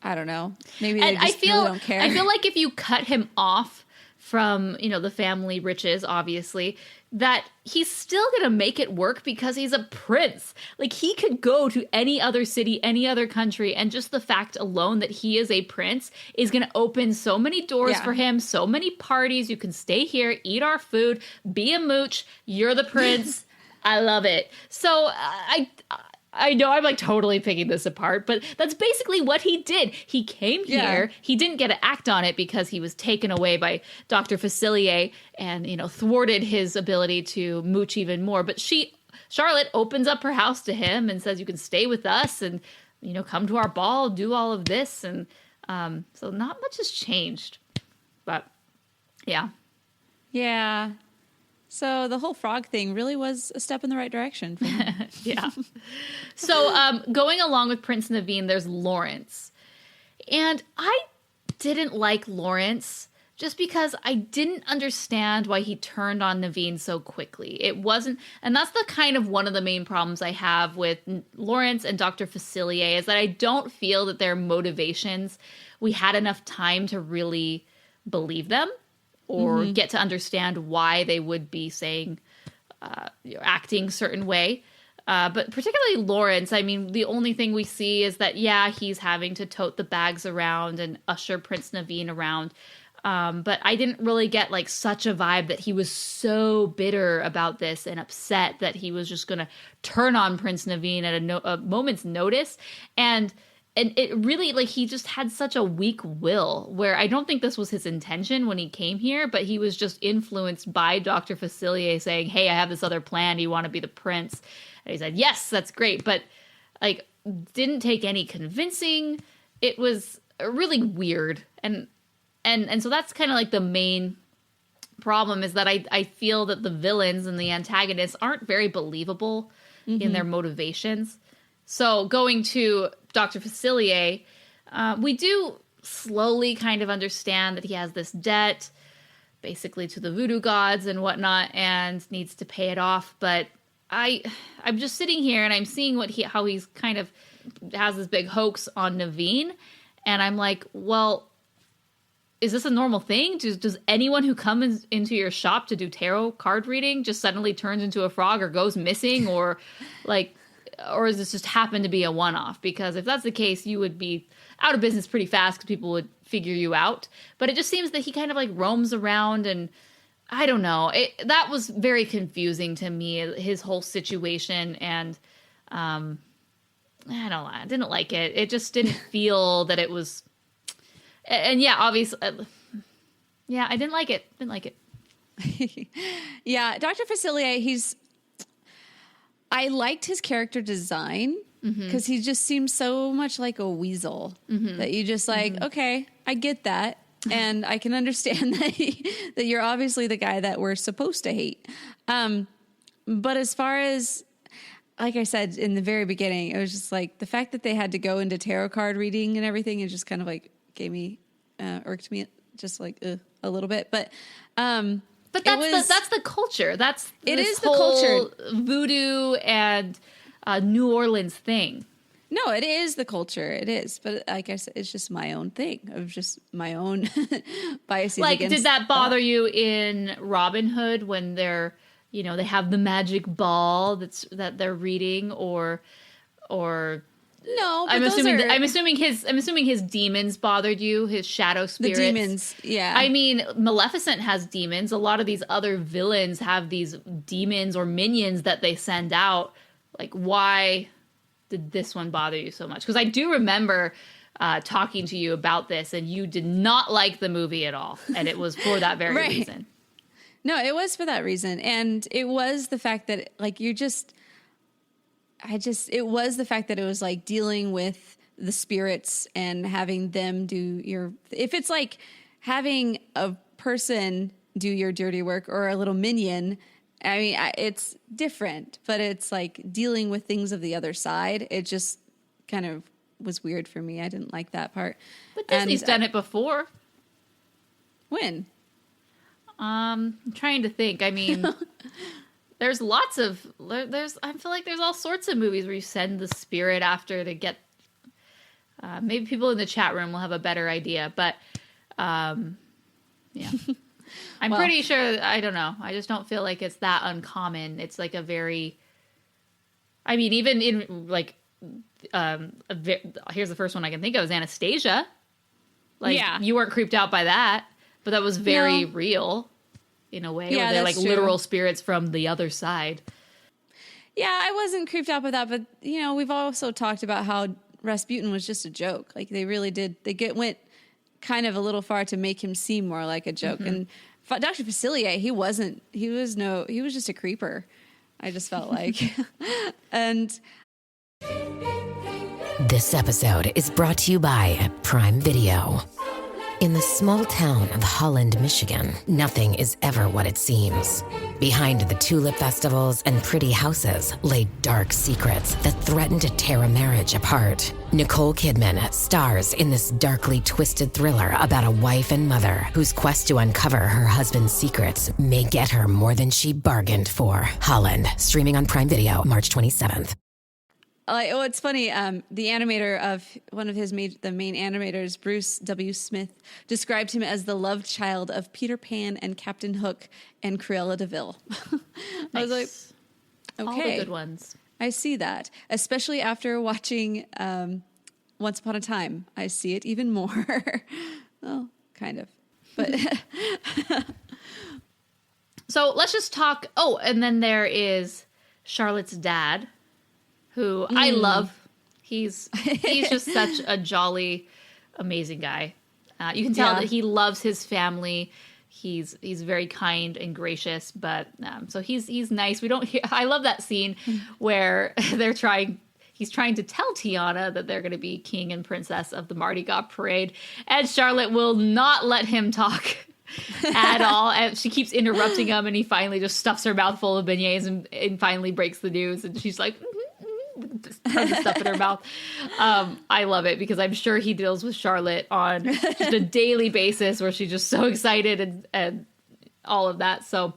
I don't know. Maybe they And just really don't care. I feel like if you cut him off from, the family riches, obviously, that he's still going to make it work because he's a prince. Like, he could go to any other city, any other country, and just the fact alone that he is a prince is going to open so many doors for him, so many parties. You can stay here, eat our food, be a mooch. You're the prince. I love it. So I know I'm like totally picking this apart, but that's basically what he did. He came here. He didn't get to act on it because he was taken away by Dr. Facilier and, thwarted his ability to mooch even more. But Charlotte opens up her house to him and says, you can stay with us and, come to our ball, do all of this. And so not much has changed. But yeah. Yeah. So the whole frog thing really was a step in the right direction for him. Yeah. So going along with Prince Naveen, there's Lawrence. And I didn't like Lawrence just because I didn't understand why he turned on Naveen so quickly. It wasn't, and that's the kind of one of the main problems I have with Lawrence and Dr. Facilier is that I don't feel that their motivations, we had enough time to really believe them. Or get to understand why they would be saying, acting a certain way. But particularly Lawrence, I mean, the only thing we see is that, he's having to tote the bags around and usher Prince Naveen around. But I didn't really get like such a vibe that he was so bitter about this and upset that he was just going to turn on Prince Naveen at a moment's notice. And it really, like, he just had such a weak will where I don't think this was his intention when he came here, but he was just influenced by Dr. Facilier saying, hey, I have this other plan. Do you want to be the prince? And he said, yes, that's great. But, like, didn't take any convincing. It was really weird. And so that's kind of like the main problem is that I feel that the villains and the antagonists aren't very believable in their motivations. So going to Dr. Facilier, we do slowly kind of understand that he has this debt, basically to the voodoo gods and whatnot, and needs to pay it off. But I'm just sitting here and I'm seeing how he's kind of has this big hoax on Naveen, and I'm like, well, is this a normal thing? Does anyone who comes into your shop to do tarot card reading just suddenly turns into a frog or goes missing or like? Or does this just happen to be a one-off? Because if that's the case, you would be out of business pretty fast because people would figure you out. But it just seems that he kind of like roams around and I don't know. That was very confusing to me, his whole situation. And I didn't like it. It just didn't feel that it was. And yeah, obviously. Yeah, I didn't like it. Yeah, Dr. Facilier, I liked his character design because he just seems so much like a weasel that you just like, okay, I get that. And I can understand that you're obviously the guy that we're supposed to hate. But as far as, like I said in the very beginning, it was just like the fact that they had to go into tarot card reading and everything, it just kind of like irked me just like a little bit. But that's the culture. It is the whole culture. Voodoo and New Orleans thing. No, it is the culture. It is, but like I said, it's just my own thing of just my own biases. Like, against did that bother you in Robin Hood when they're, they have the magic ball that they're reading, or? No, but I'm assuming his demons bothered you, his shadow spirits. The demons, yeah. I mean, Maleficent has demons. A lot of these other villains have these demons or minions that they send out. Like, why did this one bother you so much? Because I do remember talking to you about this, and you did not like the movie at all, and it was for that very reason. No, it was for that reason, and it was the fact that like it was the fact that it was like dealing with the spirits and having them do if it's like having a person do your dirty work or a little minion, I mean, it's different, but it's like dealing with things of the other side. It just kind of was weird for me. I didn't like that part. But Disney's done it before. When? I'm trying to think. I mean, I feel like there's all sorts of movies where you send the spirit after to get, Maybe people in the chat room will have a better idea, but yeah. I'm pretty sure, I don't know. I just don't feel like it's that uncommon. It's like a very, I mean, even in like, here's the first one I can think of is Anastasia. Like, you weren't creeped out by that, but that was very real in a way. Yeah, where they're like that's true. literal spirits from the other side. Yeah, I wasn't creeped out by that, but we've also talked about how Rasputin was just a joke. Like they really did. Went kind of a little far to make him seem more like a joke. And Dr. Facilier, he wasn't. He was just a creeper. I just felt like, and. This episode is brought to you by Prime Video. In the small town of Holland, Michigan, nothing is ever what it seems. Behind the tulip festivals and pretty houses lay dark secrets that threaten to tear a marriage apart. Nicole Kidman stars in this darkly twisted thriller about a wife and mother whose quest to uncover her husband's secrets may get her more than she bargained for. Holland, streaming on Prime Video March 27th. It's funny. The animator of one of the main animators, Bruce W. Smith, described him as the love child of Peter Pan and Captain Hook and Cruella de Vil. I was like, okay, all the good ones. I see that, especially after watching Once Upon a Time. I see it even more. Well, kind of, but. So let's just talk. Oh, and then there is Charlotte's dad, who I love. He's just such a jolly, amazing guy. You can tell that he loves his family. He's very kind and gracious, but so he's nice. We don't hear. I love that scene where he's trying to tell Tiana that they're going to be king and princess of the Mardi Gras parade, and Charlotte will not let him talk at all. And she keeps interrupting him, and he finally just stuffs her mouth full of beignets and finally breaks the news. And she's like, tons of stuff in her mouth. I love it because I'm sure he deals with Charlotte on just a daily basis where she's just so excited and all of that. So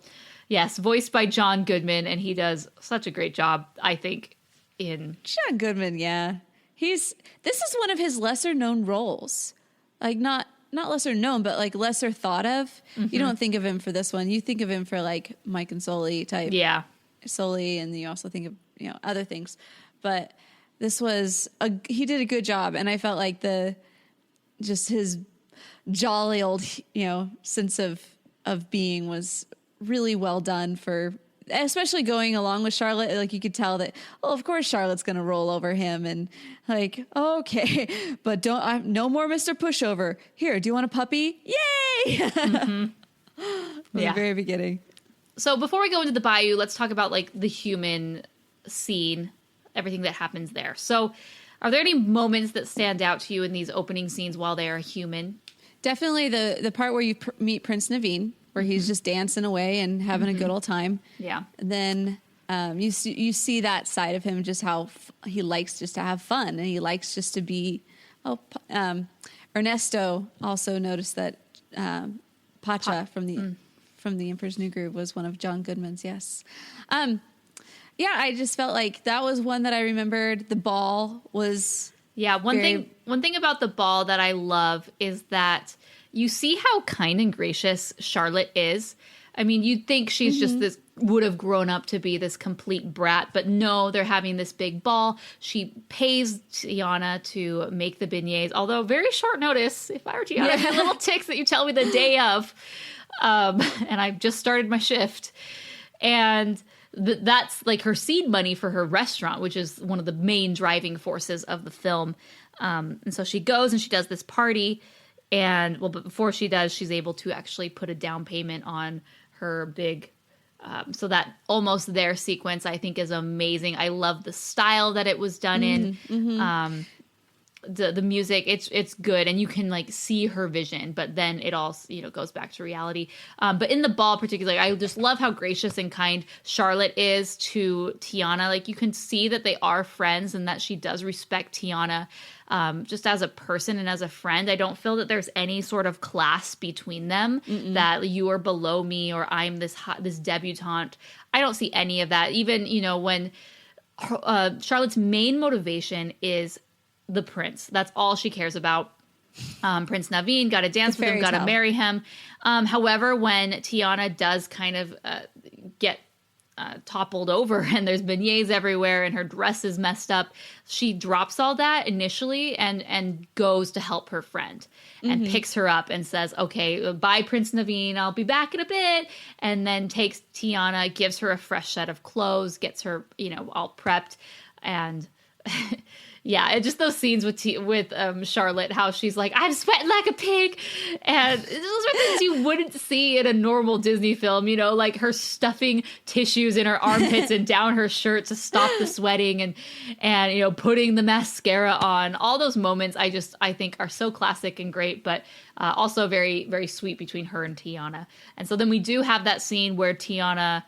yes, voiced by John Goodman, and he does such a great job, I think, in John Goodman. Yeah. This is one of his lesser known roles. Like not lesser known, but like lesser thought of. You don't think of him for this one. You think of him for like Mike and Sully type. Yeah. Sully, and you also think of, other things. But this was he did a good job, and I felt like his jolly old sense of being was really well done for, especially going along with Charlotte. Like you could tell that, well, of course Charlotte's going to roll over him, and like, okay, but no more Mr. Pushover. Here, do you want a puppy? Yay! From the very beginning. So before we go into the bayou, let's talk about like the human scene, everything that happens there. So are there any moments that stand out to you in these opening scenes while they are human? Definitely the part where you meet Prince Naveen, where he's just dancing away and having a good old time. Yeah. And then you see that side of him, just how he likes just to have fun, and he likes just to be. Ernesto also noticed that Pacha from the Emperor's New Groove was one of John Goodman's. Yes. Yeah, I just felt like that was one that I remembered. The ball was one thing about the ball that I love is that you see how kind and gracious Charlotte is. I mean, you'd think she's just would have grown up to be this complete brat, but no, they're having this big ball. She pays Tiana to make the beignets, although very short notice. If I were Tiana, I have little ticks that you tell me the day of, and I've just started my shift. And that's like her seed money for her restaurant, which is one of the main driving forces of the film. And so she goes and she does this party, but before she does, she's able to actually put a down payment on her big, so that almost there sequence I think is amazing. I love the style that it was done in. The music, it's good, and you can like see her vision, but then it all goes back to reality. But in the ball particularly, I just love how gracious and kind Charlotte is to Tiana. Like you can see that they are friends and that she does respect Tiana just as a person and as a friend. I don't feel that there's any sort of class between them, that you are below me or I'm this debutante. I don't see any of that. Even when Charlotte's main motivation is the prince. That's all she cares about. Prince Naveen, got to dance with him, got to marry him. However, when Tiana does kind of get toppled over and there's beignets everywhere and her dress is messed up, she drops all that initially and goes to help her friend and picks her up and says, okay, bye, Prince Naveen, I'll be back in a bit. And then takes Tiana, gives her a fresh set of clothes, gets her, all prepped. And yeah, just those scenes with Charlotte, how she's like, I'm sweating like a pig. And those are things you wouldn't see in a normal Disney film, like her stuffing tissues in her armpits and down her shirt to stop the sweating and putting the mascara on. All those moments I think are so classic and great, but also very, very sweet between her and Tiana. And so then we do have that scene where Tiana,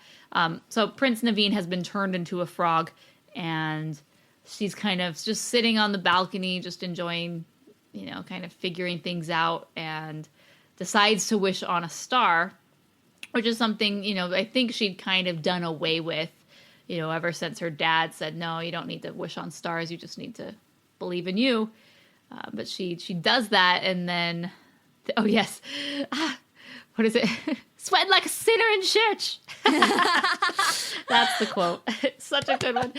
so Prince Naveen has been turned into a frog, and she's kind of just sitting on the balcony, just enjoying, kind of figuring things out, and decides to wish on a star, which is something, I think she'd kind of done away with, ever since her dad said, no, you don't need to wish on stars. You just need to believe in you. But she does that. And then, oh yes. What is it? Sweating like a sinner in church. That's the quote. It's such a good one.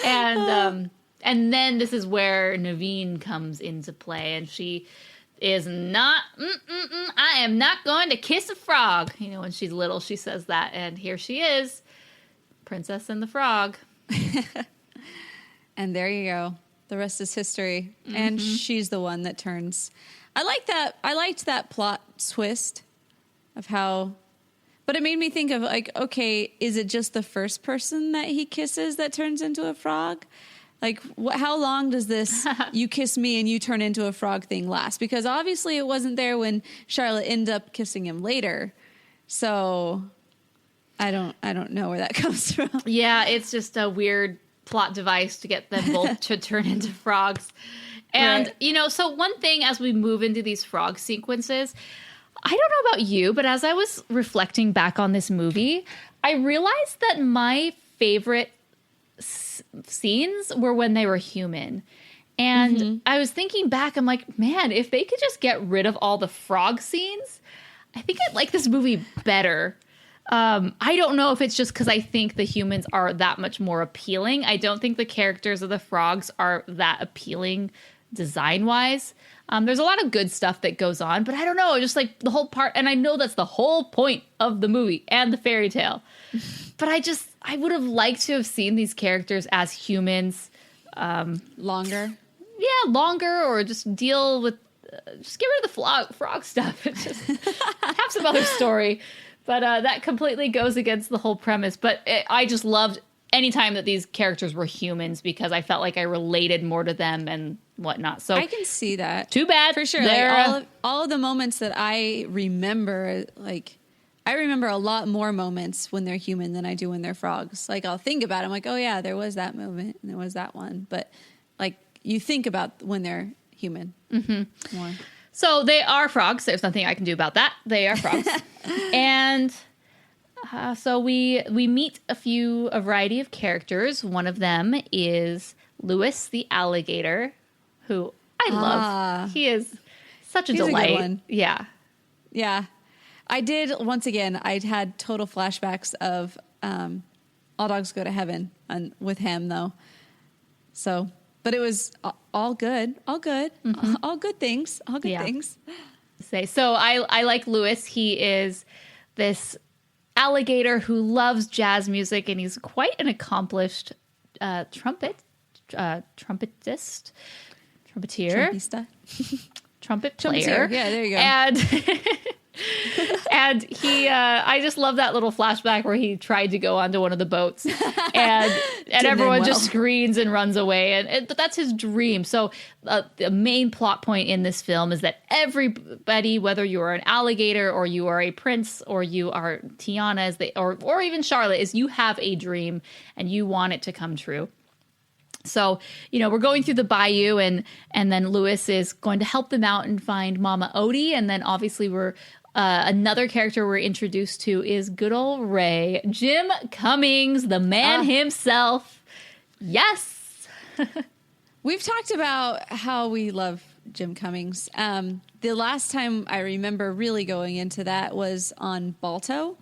And then this is where Naveen comes into play, and she is not, I am not going to kiss a frog. When she's little, she says that, and here she is, Princess and the Frog. And there you go. The rest is history. And she's the one that turns. I liked that plot twist of how, but it made me think of like, okay, is it just the first person that he kisses that turns into a frog? Like, how long does this you kiss me and you turn into a frog thing last? Because obviously it wasn't there when Charlotte ended up kissing him later. So I don't know where that comes from. Yeah, it's just a weird plot device to get them both to turn into frogs. And, so one thing as we move into these frog sequences, I don't know about you, but as I was reflecting back on this movie, I realized that my favorite scenes were when they were human. And I was thinking back, I'm like, man, if they could just get rid of all the frog scenes, I think I'd like this movie better. I don't know if it's just because I think the humans are that much more appealing. I don't think the characters of the frogs are that appealing design-wise. There's a lot of good stuff that goes on, but I don't know, just like the whole part, and I know that's the whole point of the movie and the fairy tale, but I would have liked to have seen these characters as humans. Longer? Yeah, longer, or just deal with, just get rid of the frog stuff. Just have some other story. But that completely goes against the whole premise. But I just loved any time that these characters were humans, because I felt like I related more to them and whatnot. So I can see that. Too bad. For sure. Like all of the moments that I remember, like, I remember a lot more moments when they're human than I do when they're frogs. Like, I'll think about it. I'm like, oh, yeah, there was that moment and there was that one. But, like, you think about when they're human more. So they are frogs. There's nothing I can do about that. They are frogs. And so we meet a variety of characters. One of them is Louis the alligator, who I love. He is such a delight. A good one. Yeah. Yeah. I did, once again, I'd had total flashbacks of All Dogs Go to Heaven with him, though. So, but it was all good. All good. All good things. All good things. So I like Louis. He is this alligator who loves jazz music, and he's quite an accomplished trumpeter, trumpet player. Yeah, there you go. And he, I just love that little flashback where he tried to go onto one of the boats, and everyone just screams and runs away, but that's his dream. So the main plot point in this film is that everybody, whether you are an alligator or you are a prince or you are Tiana, or even Charlotte, is you have a dream and you want it to come true. So, we're going through the bayou, and then Louis is going to help them out and find Mama Odie. And then obviously another character we're introduced to is good old Ray. Jim Cummings, the man himself. Yes. We've talked about how we love Jim Cummings. The last time I remember really going into that was on Balto,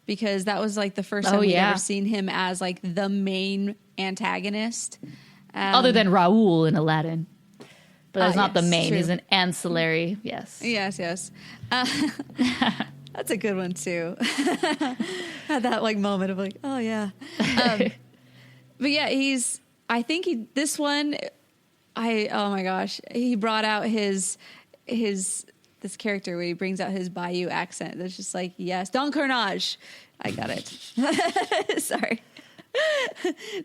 because that was like the first time we'd ever seen him as like the main antagonist. Other than Raoul in Aladdin. But that's not the main. True. He's an ancillary. Yes. Yes. That's a good one too. Had that like moment of like, oh yeah. But yeah, this one, oh my gosh, he brought out this character where he brings out his Bayou accent. That's just like, yes, Don Carnage. I got it. Sorry.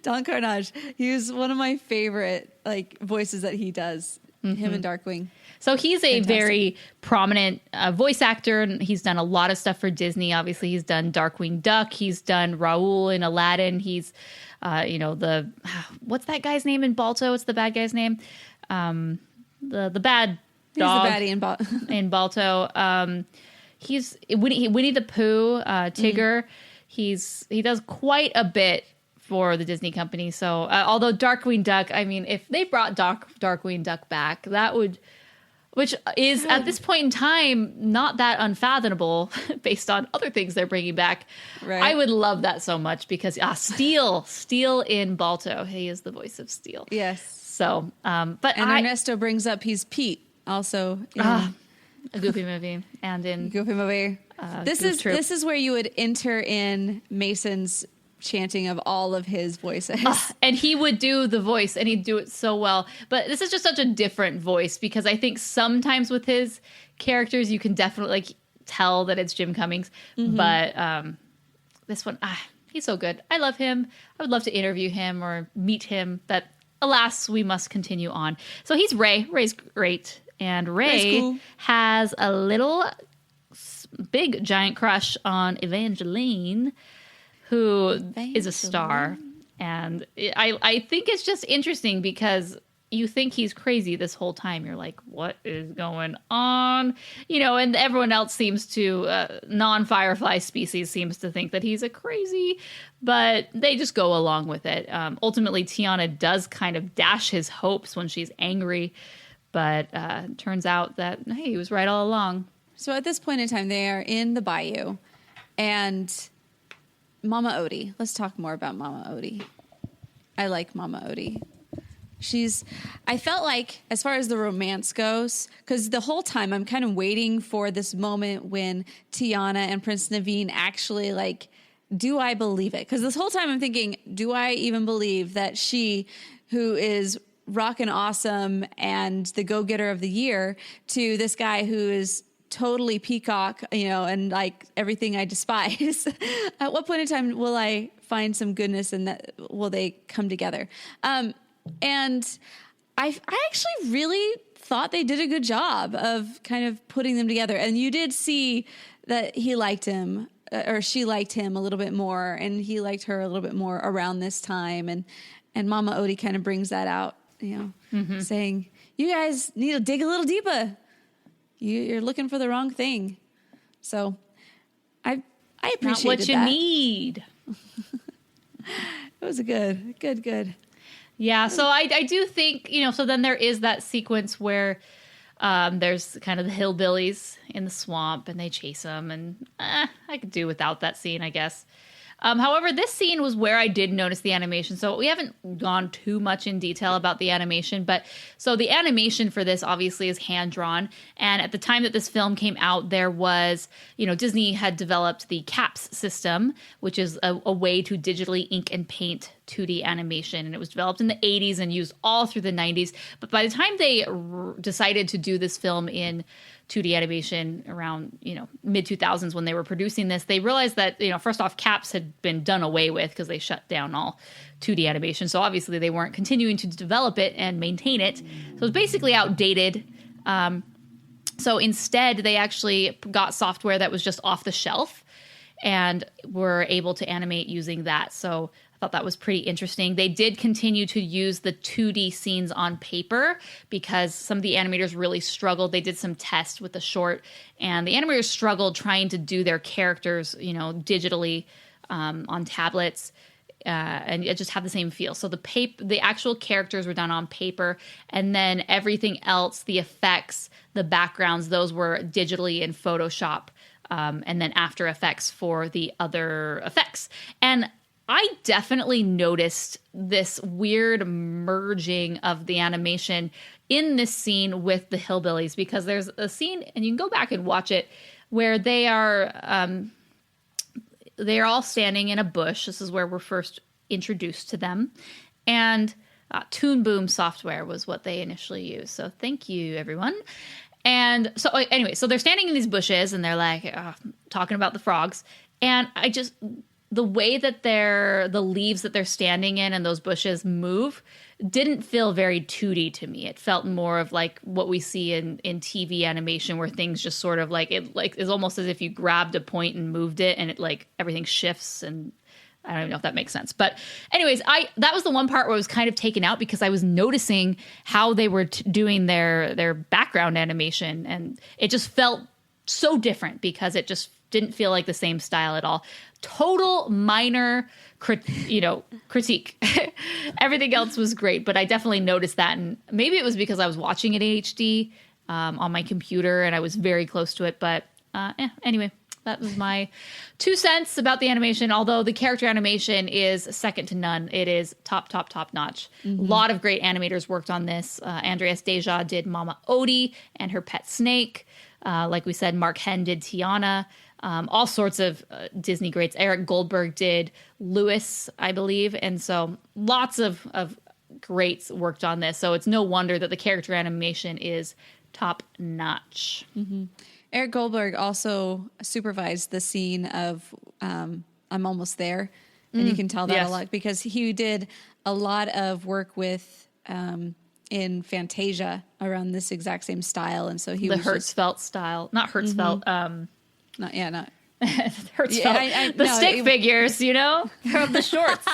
Don Carnage. He was one of my favorite like voices that he does. Him and Darkwing. So he's a very prominent voice actor, and he's done a lot of stuff for Disney. Obviously, he's done Darkwing Duck. He's done Raoul in Aladdin. He's, what's that guy's name in Balto? What's the bad guy's name? The bad dog. He's the baddie in Balto. He's Winnie the Pooh, Tigger. He does quite a bit for the Disney company. So although Darkwing Duck, I mean, if they brought Darkwing Duck back, that would, which is at this point in time not that unfathomable based on other things they're bringing back. Right. I would love that so much because Steel in Balto, he is the voice of Steel. Yes. So, Ernesto brings up he's Pete also in a Goofy movie and in Goofy movie. This is where you would enter in Mason's chanting of all of his voices. And he would do the voice and he'd do it so well. But this is just such a different voice because I think sometimes with his characters you can definitely like tell that it's Jim Cummings. But this one, he's so good. I love him. I would love to interview him or meet him, but alas, we must continue on. So he's Ray. Ray's great. And Ray has a little big giant crush on Evangeline, who is a star. And I think it's just interesting because you think he's crazy this whole time. You're like, what is going on? And everyone else seems to, non-Firefly species seems to think that he's a crazy, but they just go along with it. Ultimately, Tiana does kind of dash his hopes when she's angry, but turns out that, hey, he was right all along. So at this point in time, they are in the bayou, and Mama Odie. Let's talk more about Mama Odie. I like Mama Odie. I felt like, as far as the romance goes, because the whole time I'm kind of waiting for this moment when Tiana and Prince Naveen actually, like, do I believe it? Because this whole time I'm thinking, do I even believe that she, who is rockin' awesome and the go-getter of the year, to this guy who is totally peacock, and like everything I despise. At what point in time will I find some goodness and that will they come together? And I actually really thought they did a good job of kind of putting them together. And you did see that he liked him, or she liked him a little bit more, and he liked her a little bit more around this time. And Mama Odie kind of brings that out, saying, you guys need to dig a little deeper. You're looking for the wrong thing. So I appreciated Not what you that. need. It was a good. Yeah, so I do think, so then there is that sequence where there's kind of the hillbillies in the swamp and they chase them, and I could do without that scene, I guess. However, this scene was where I did notice the animation. So we haven't gone too much in detail about the animation, but so the animation for this obviously is hand drawn. And at the time that this film came out, there was, Disney had developed the CAPS system, which is a way to digitally ink and paint 2D animation. And it was developed in the 80s and used all through the 90s. But by the time they decided to do this film in 2D animation around, mid 2000s when they were producing this, they realized that, first off, CAPS had been done away with because they shut down all 2D animation. So obviously they weren't continuing to develop it and maintain it. So it was basically outdated. So instead they actually got software that was just off the shelf and were able to animate using that. So thought that was pretty interesting. They did continue to use the 2D scenes on paper because some of the animators really struggled. They did some tests with the short, and the animators struggled trying to do their characters, digitally on tablets. and it just had the same feel. So the actual characters were done on paper, and then everything else, the effects, the backgrounds, those were digitally in Photoshop, and then After Effects for the other effects. And I definitely noticed this weird merging of the animation in this scene with the hillbillies, because there's a scene, and you can go back and watch it, where they're all standing in a bush. This is where we're first introduced to them. And Toon Boom software was what they initially used. So thank you, everyone. And so anyway, so they're standing in these bushes, and they're like talking about the frogs. And the way that the leaves that they're standing in and those bushes move didn't feel very 2D to me. It felt more of like what we see in TV animation, where things just sort of like it's almost as if you grabbed a point and moved it, and it like everything shifts. And I don't even know if that makes sense. But anyways, that was the one part where I was kind of taken out, because I was noticing how they were doing their background animation, and it just felt so different because it just didn't feel like the same style at all. Total minor critique. Everything else was great, but I definitely noticed that, and maybe it was because I was watching it in HD on my computer and I was very close to it. But anyway, that was my 2 cents about the animation. Although the character animation is second to none, it is top notch. A lot of great animators worked on this. Andreas Deja did Mama Odie and her pet snake. Like we said, Mark Henn did Tiana. All sorts of Disney greats. Eric Goldberg did Lewis, I believe. And so lots of greats worked on this. So it's no wonder that the character animation is top notch. Mm-hmm. Eric Goldberg also supervised the scene of I'm Almost There. And you can tell that a lot, because he did a lot of work with in Fantasia around this exact same style. And so he was Hertzfeld style. Not Hertzfeld. Not Hertzfeld. The stick figures, you know, from the shorts.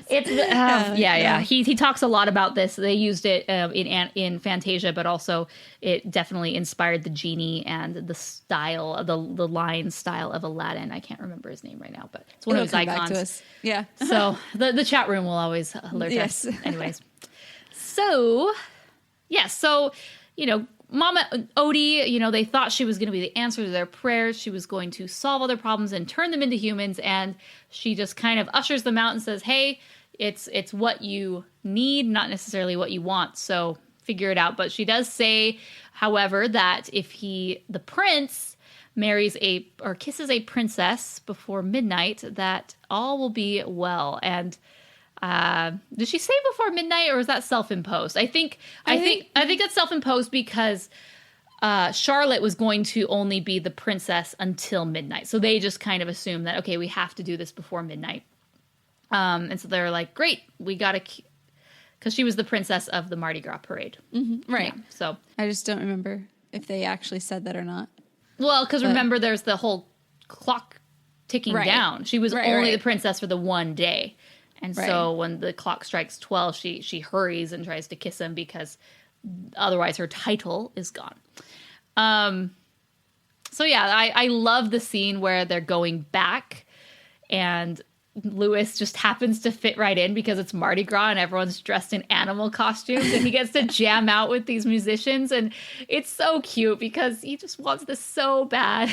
It's He talks a lot about this. They used it in Fantasia, but also it definitely inspired the genie and the style, the line style of Aladdin. I can't remember his name right now, but it's one of his icons. Back to us. Yeah. So the chat room will always alert us. Anyways, so you know, Mama Odie, you know, they thought she was going to be the answer to their prayers. She was going to solve all their problems and turn them into humans. And she just kind of ushers them out and says, hey, it's what you need, not necessarily what you want. So figure it out. But she does say, however, that if the prince marries or kisses a princess before midnight, that all will be well. And did she say before midnight, or is that self-imposed? I think that's self-imposed, because Charlotte was going to only be the princess until midnight. So they just kind of assume that, okay, we have to do this before midnight. And so they're like, great, we got to, because she was the princess of the Mardi Gras parade. Mm-hmm. Right. Yeah, so I just don't remember if they actually said that or not. Well, because remember, there's the whole clock ticking down. She was only the princess for the one day. And so when the clock strikes 12, she hurries and tries to kiss him, because otherwise her title is gone. So yeah, I love the scene where they're going back, and Lewis just happens to fit right in because it's Mardi Gras and everyone's dressed in animal costumes, and he gets to jam out with these musicians, and it's so cute because he just wants this so bad.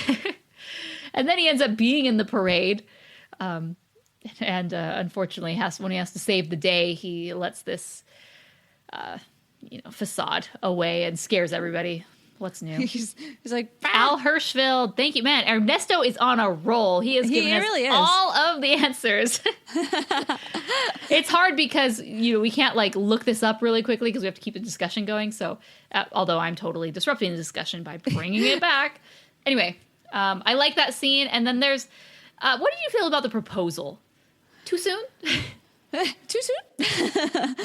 And then he ends up being in the parade. And unfortunately, when he has to save the day, he lets this, facade away and scares everybody. What's new? He's like, Al Hirschfeld. Thank you, man. Ernesto is on a roll. He is giving us all of the answers. It's hard because we can't look this up really quickly because we have to keep the discussion going. So, although I'm totally disrupting the discussion by bringing it back. Anyway, I like that scene. And then there's, what do you feel about the proposal? Too soon? Too soon?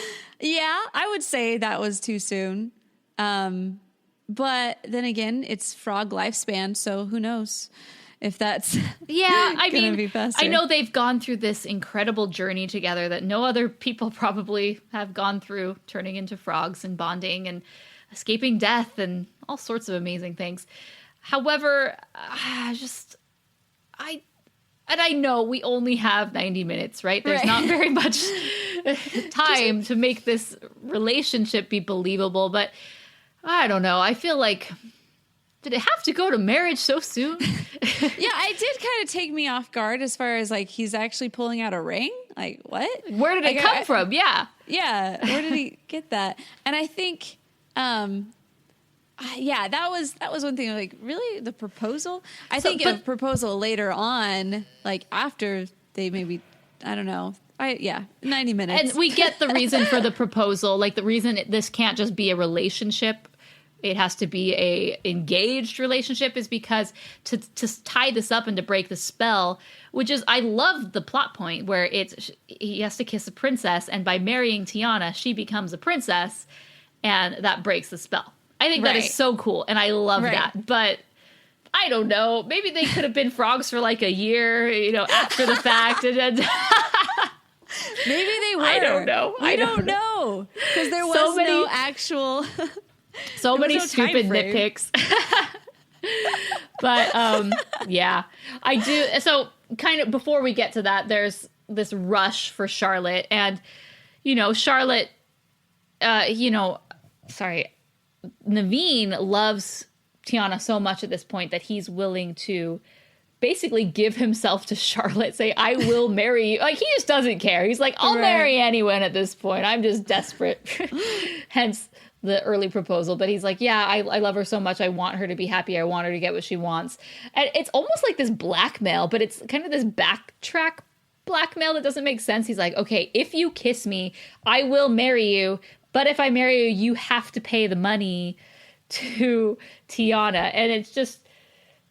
Yeah, I would say that was too soon. But then again, it's frog lifespan, so who knows if that's gonna be faster. I know they've gone through this incredible journey together that no other people probably have gone through, turning into frogs and bonding and escaping death and all sorts of amazing things. However, I and I know we only have 90 minutes, right? There's not very much time to make this relationship be believable, but I don't know. I feel like, did it have to go to marriage so soon? Yeah, it did kind of take me off guard as far as like he's actually pulling out a ring. Like, what? Where did it come from? Yeah. Yeah. Where did he get that? And I think, that was one thing. Like, really, the proposal? I think a proposal later on, like after they maybe, I don't know. 90 minutes. And we get the reason for the proposal. Like the reason this can't just be a relationship. It has to be a engaged relationship is because to tie this up and to break the spell, which is, I love the plot point where he has to kiss a princess, and by marrying Tiana, she becomes a princess, and that breaks the spell. I think that is so cool, and I love that. But I don't know. Maybe they could have been frogs for like a year, after the fact. And maybe they were. I don't know. I don't know. Because there was no actual... So many stupid nitpicks. But I do. So kind of before we get to that, there's this rush for Charlotte, and Charlotte, Naveen loves Tiana so much at this point that he's willing to basically give himself to Charlotte, say, I will marry you. Like, he just doesn't care. He's like, I'll marry anyone at this point. I'm just desperate. Hence the early proposal. But he's like, yeah, I love her so much. I want her to be happy. I want her to get what she wants. And it's almost like this blackmail, but it's kind of this backtrack blackmail that doesn't make sense. He's like, okay, if you kiss me, I will marry you. But if I marry you, you have to pay the money to Tiana. And it's just,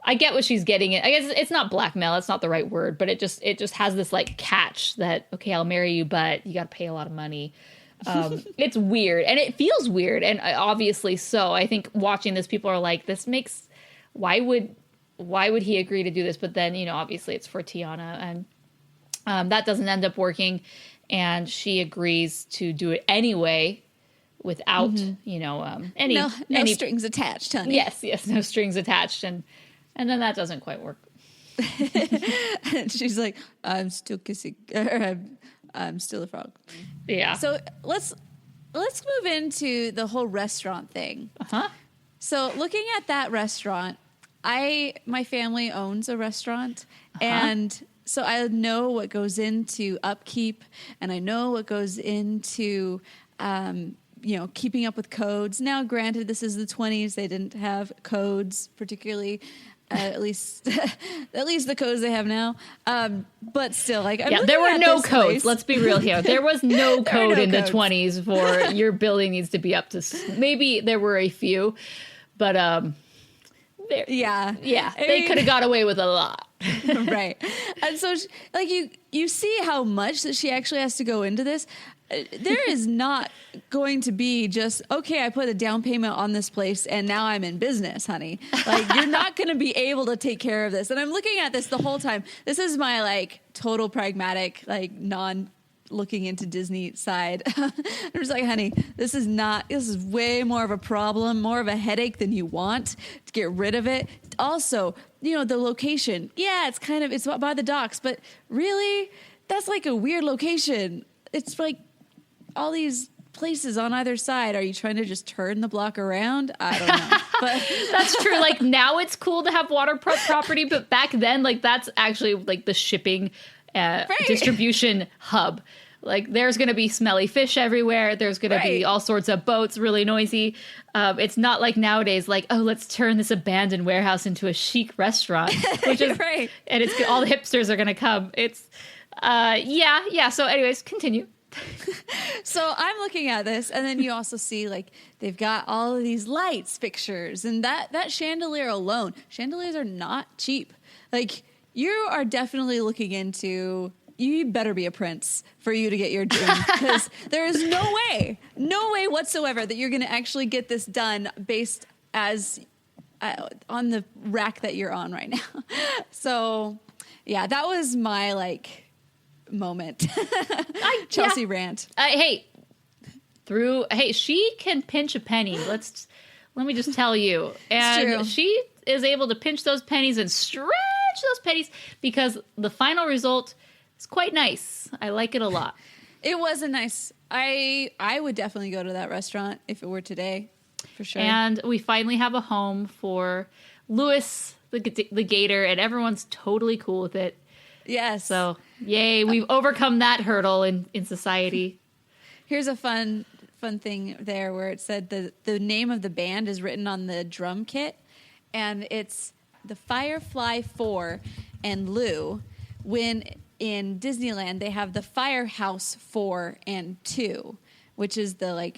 I get what she's getting at. I guess it's not blackmail. It's not the right word, but it just has this like catch that, okay, I'll marry you, but you got to pay a lot of money. It's weird, and it feels weird, and obviously so. I think watching this, people are like, this makes, why would he agree to do this? But then, obviously it's for Tiana, and that doesn't end up working, and she agrees to do it anyway without, any strings attached, honey. Yes, no strings attached, and then that doesn't quite work. And she's like, I'm still kissing, I'm still a frog. Yeah. So let's move into the whole restaurant thing. Uh-huh. So looking at that restaurant, my family owns a restaurant, and so I know what goes into upkeep, and I know what goes into keeping up with codes. Now, granted, this is the 20s; they didn't have codes particularly. At least the codes they have now. But still, like, there were no codes. Place. Let's be real here. There was no code in the 20s for your building needs to be up to. Maybe there were a few, but they could have got away with a lot. Right. And so, like, you see how much that she actually has to go into this. There is not going to be just, okay, I put a down payment on this place and now I'm in business, honey. Like, you're not going to be able to take care of this. And I'm looking at this the whole time. This is my, like, total pragmatic, like, looking into Disney side. I'm just like, honey, this is way more of a problem, more of a headache than you want to get rid of it. Also, the location. Yeah, it's by the docks, but really, that's like a weird location. It's like all these places on either side. Are you trying to just turn the block around? I don't know. But that's true. Like, now it's cool to have waterfront property, but back then, like, that's actually like the shipping distribution hub. Like, there's going to be smelly fish everywhere. There's going to be all sorts of boats, really noisy. It's not like nowadays, like, oh, let's turn this abandoned warehouse into a chic restaurant, which is and it's all the hipsters are going to come. It's So anyways, continue. So I'm looking at this, and then you also see, like, they've got all of these lights fixtures, and that chandelier alone. Chandeliers are not cheap. Like, you are definitely looking into, you better be a prince for you to get your dream, because there is no way whatsoever that you're going to actually get this done based as on the rack that you're on right now. So yeah, that was my, like, moment. Chelsea rant. She can pinch a penny. Let me just tell you. And she is able to pinch those pennies and stretch pinch those pennies because the final result is quite nice. I like it a lot. It was a nice. I would definitely go to that restaurant if it were today, for sure. And we finally have a home for Louis, the gator, and everyone's totally cool with it. Yes. So, yay, we've overcome that hurdle in society. Here's a fun thing there where it said the name of the band is written on the drum kit, and it's the Firefly 4 and Lou. When in Disneyland they have the Firehouse 4 and 2, which is the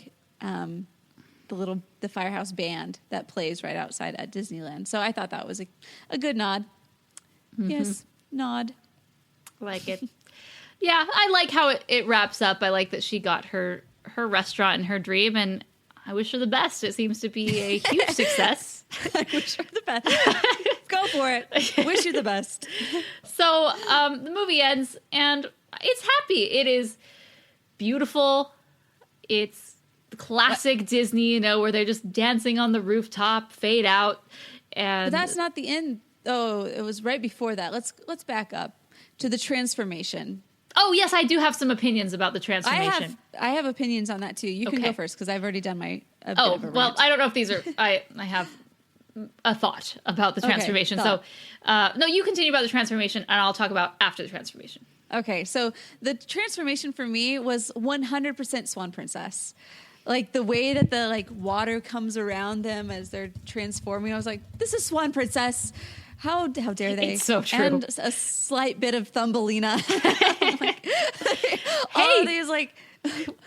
Firehouse band that plays right outside at Disneyland. So I thought that was a good nod. Mm-hmm. Yes, nod. Like it. Yeah, I like how it wraps up. I like that she got her restaurant and her dream, and I wish her the best. It seems to be a huge success. I wish her the best. Go for it. Wish you the best. So the movie ends, and it's happy. It is beautiful. It's classic Disney, where they're just dancing on the rooftop, fade out. And but that's not the end. Oh, it was right before that. Let's back up to the transformation. Oh, yes, I do have some opinions about the transformation. I have opinions on that, too. You can go first, because I've already done my a bit of a well, rant. I don't know if these are... I have a thought about the transformation. Okay, no, you continue about the transformation, and I'll talk about after the transformation. Okay, so the transformation for me was 100% Swan Princess. Like, the way that the, water comes around them as they're transforming, I was like, this is Swan Princess. How dare they? It's so true. And a slight bit of Thumbelina. Hey, these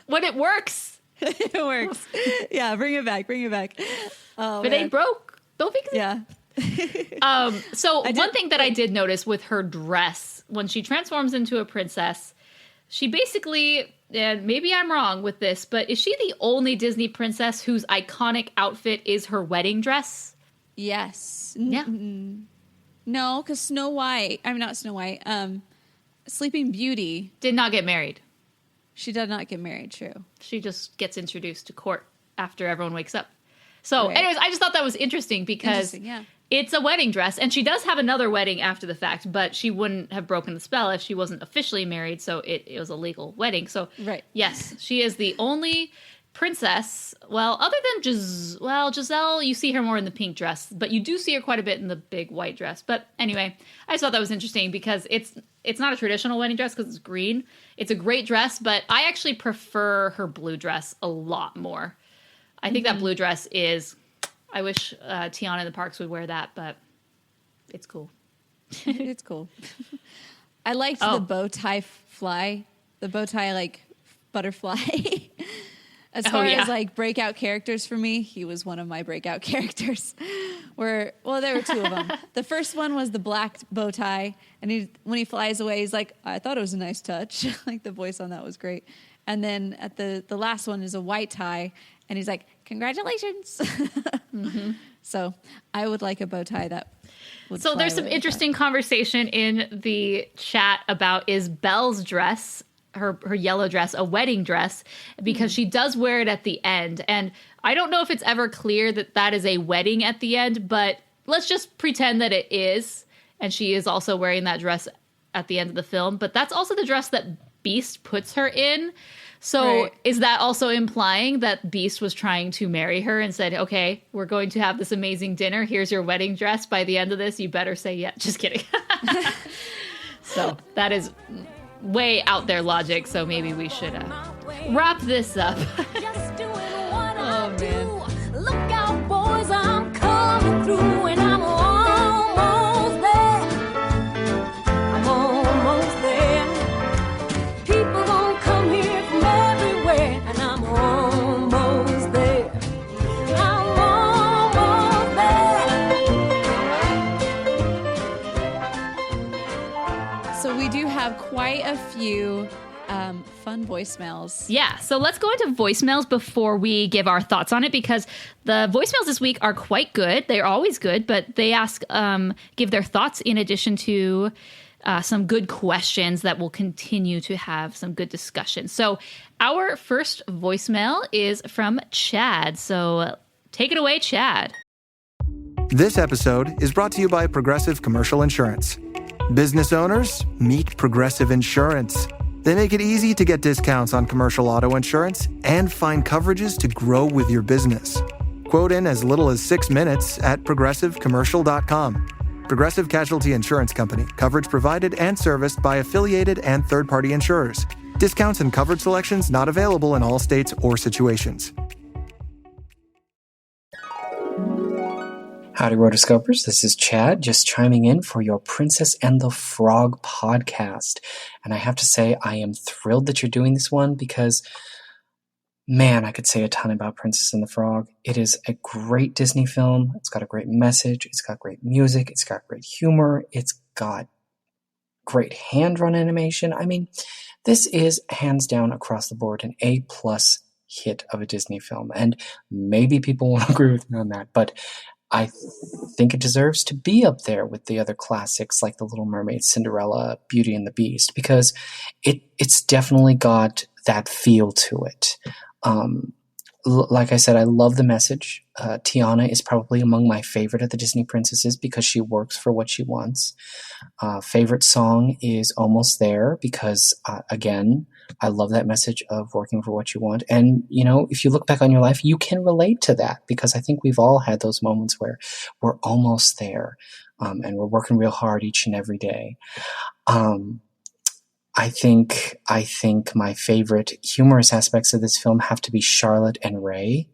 when it works. It works. Yeah, bring it back. Oh, but it ain't broke. Don't fix it. Yeah. So one thing that I did notice with her dress, when she transforms into a princess, she basically, and maybe I'm wrong with this, but is she the only Disney princess whose iconic outfit is her wedding dress? Yes. Yeah. No, because not Snow White. Sleeping Beauty did not get married. She did not get married, true. She just gets introduced to court after everyone wakes up. So, anyways, I just thought that was interesting because it's a wedding dress. And she does have another wedding after the fact, but she wouldn't have broken the spell if she wasn't officially married. So it was a legal wedding. So, yes, she is the only princess. Well, other than Giselle, you see her more in the pink dress, but you do see her quite a bit in the big white dress. But anyway, I just thought that was interesting because it's not a traditional wedding dress because it's green. It's a great dress, but I actually prefer her blue dress a lot more. I think that blue dress is, I wish Tiana in the parks would wear that, but it's cool. It's cool. I liked the bow tie the bow tie butterfly. As far as breakout characters for me, he was one of my breakout characters. There were two of them. The first one was the black bow tie, and when he flies away, he's like, I thought it was a nice touch. The voice on that was great. And then at the last one is a white tie, and he's like, congratulations. Mm-hmm. So I would like a bow tie that would So there's some interesting conversation in the chat about, is Belle's dress, her yellow dress, a wedding dress, because she does wear it at the end. And I don't know if it's ever clear that is a wedding at the end, but let's just pretend that it is. And she is also wearing that dress at the end of the film. But that's also the dress that Beast puts her in. So is that also implying that Beast was trying to marry her and said, okay, we're going to have this amazing dinner. Here's your wedding dress. By the end of this, you better say yeah. Just kidding. So that is way out there logic. So maybe we should wrap this up. Just doing what I do. Look out, boys, I'm coming through, and I'm almost there. I'm almost there. People gonna come here from everywhere, and I'm almost there. I'm almost there. So we do have quite a few fun voicemails. Yeah, so let's go into voicemails before we give our thoughts on it, because the voicemails this week are quite good. They're always good, but they give their thoughts in addition to some good questions that will continue to have some good discussion. So our first voicemail is from Chad. So take it away, Chad. This episode is brought to you by Progressive Commercial Insurance. Business owners, meet Progressive Insurance. They make it easy to get discounts on commercial auto insurance and find coverages to grow with your business. Quote in as little as 6 minutes at progressivecommercial.com. Progressive Casualty Insurance Company. Coverage provided and serviced by affiliated and third-party insurers. Discounts and coverage selections not available in all states or situations. Howdy, Rotoscopers. This is Chad, just chiming in for your Princess and the Frog podcast. And I have to say, I am thrilled that you're doing this one because, man, I could say a ton about Princess and the Frog. It is a great Disney film. It's got a great message. It's got great music. It's got great humor. It's got great hand-drawn animation. I mean, this is hands down across the board an A-plus hit of a Disney film. And maybe people won't agree with me on that, but I think it deserves to be up there with the other classics like The Little Mermaid, Cinderella, Beauty and the Beast, because it's definitely got that feel to it. Like I said, I love the message. Tiana is probably among my favorite of the Disney princesses because she works for what she wants. Favorite song is Almost There because, again, I love that message of working for what you want. And, you know, if you look back on your life, you can relate to that because I think we've all had those moments where we're almost there and we're working real hard each and every day. I think my favorite humorous aspects of this film have to be Charlotte and Ray.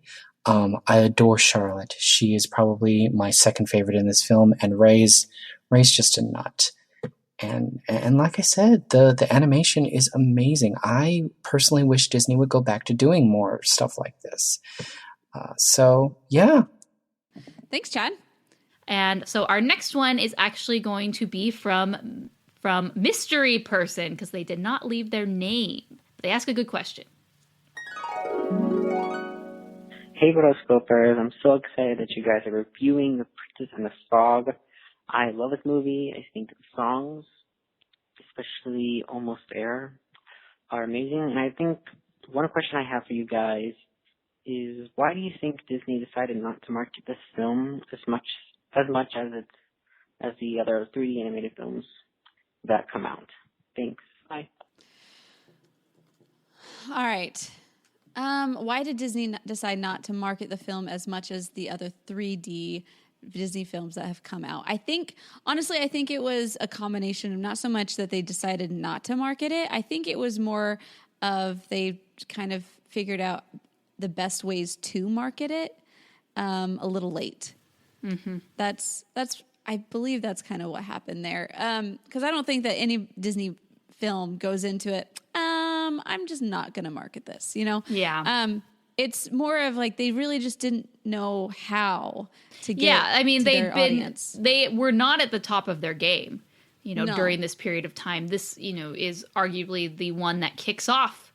I adore Charlotte. She is probably my second favorite in this film, and Ray's just a nut. And like I said, the animation is amazing. I personally wish Disney would go back to doing more stuff like this. So yeah. Thanks, Chad. And so our next one is actually going to be from Mystery Person, because they did not leave their name. They ask a good question. Hey, Rotoscopers. I'm so excited that you guys are reviewing The Princess and the Frog. I love this movie. I think the songs, especially Almost There, are amazing. And I think one question I have for you guys is, why do you think Disney decided not to market this film as much as the other 3D animated films that come out? Thanks. Bye. All right. Why did Disney decide not to market the film as much as the other 3D Disney films that have come out? I think it was a combination of not so much that they decided not to market it. I think it was more of they kind of figured out the best ways to market it a little late. Mm-hmm. I believe that's kind of what happened there. Because I don't think that any Disney film goes into it, I'm just not going to market this, you know? Yeah. It's more of like they really just didn't know how to get their audience. They were not at the top of their game, during this period of time. This, is arguably the one that kicks off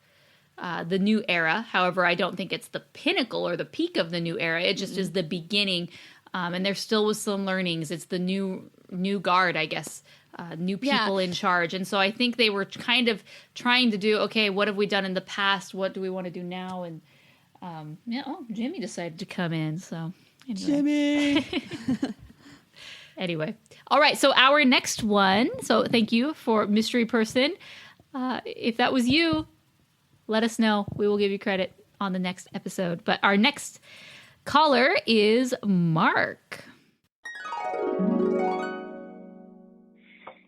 the new era. However, I don't think it's the pinnacle or the peak of the new era. It just is the beginning. And there still was some learnings. It's the new guard, I guess, new people in charge. And so I think they were kind of trying to do, okay, what have we done in the past? What do we want to do now? And Jimmy decided to come in. So anyway. Jimmy. Anyway. All right. So our next one. So thank you for Mystery Person. If that was you, let us know. We will give you credit on the next episode. But our next caller is Mark.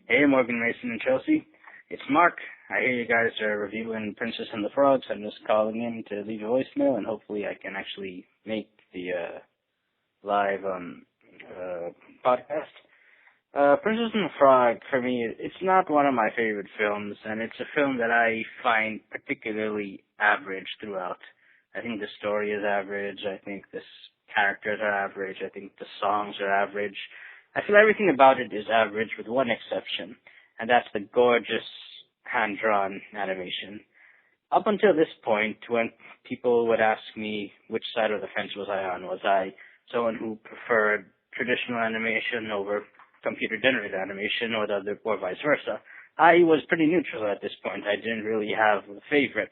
Hey, Morgan, Mason, and Chelsea. It's Mark. I hear you guys are reviewing Princess and the Frog, so I'm just calling in to leave a voicemail, and hopefully I can actually make the live podcast. Princess and the Frog, for me, it's not one of my favorite films, and it's a film that I find particularly average throughout. I think the story is average. I think the characters are average. I think the songs are average. I feel everything about it is average with one exception, and that's the gorgeous hand-drawn animation. Up until this point, when people would ask me which side of the fence was I someone who preferred traditional animation over computer-generated animation or vice versa? I was pretty neutral at this point. I didn't really have a favorite.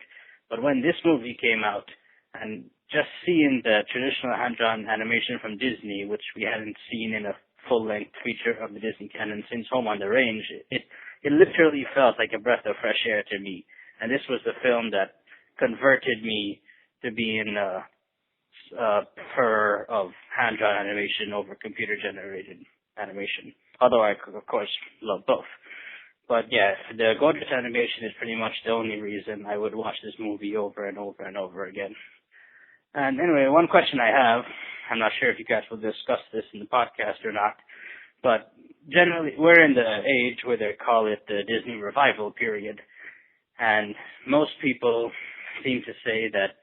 But when this movie came out, and just seeing the traditional hand-drawn animation from Disney, which we hadn't seen in a full-length feature of the Disney canon since Home on the Range, it literally felt like a breath of fresh air to me. And this was the film that converted me to being a preferrer of hand-drawn animation over computer-generated animation. Although I, of course, love both. But yeah, the gorgeous animation is pretty much the only reason I would watch this movie over and over and over again. And anyway, one question I have, I'm not sure if you guys will discuss this in the podcast or not, but generally we're in the age where they call it the Disney revival period. And most people seem to say that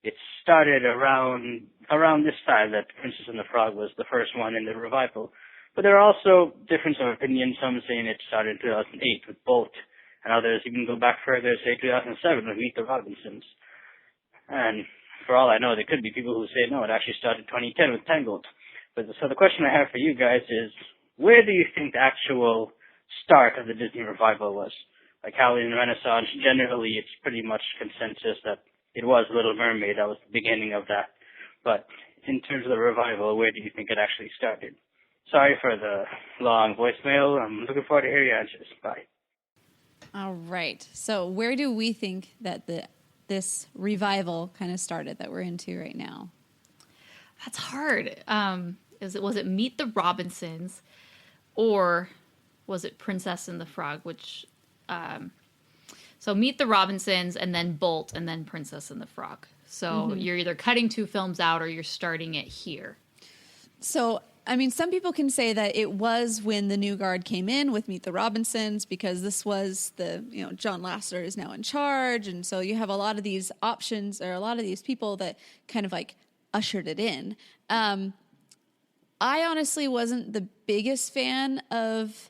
it started around this time, that Princess and the Frog was the first one in the revival. But there are also differences of opinion, some saying it started in 2008 with Bolt, and others even go back further, say 2007 with Meet the Robinsons. And for all I know, there could be people who say, no, it actually started 2010 with Tangled. But so the question I have for you guys is, where do you think the actual start of the Disney revival was? Like how in Renaissance, generally it's pretty much consensus that it was Little Mermaid, that was the beginning of that. But in terms of the revival, where do you think it actually started? Sorry for the long voicemail. I'm looking forward to hearing your answers. Bye. All right. So where do we think that this revival kind of started that we're into right now? That's hard. Was it Meet the Robinsons, or was it Princess and the Frog? So Meet the Robinsons, and then Bolt, and then Princess and the Frog. So you're either cutting two films out or you're starting it here. So, I mean, some people can say that it was when the new guard came in with Meet the Robinsons, because this was John Lasseter is now in charge. And so you have a lot of these options, or a lot of these people that kind of like ushered it in. I honestly wasn't the biggest fan of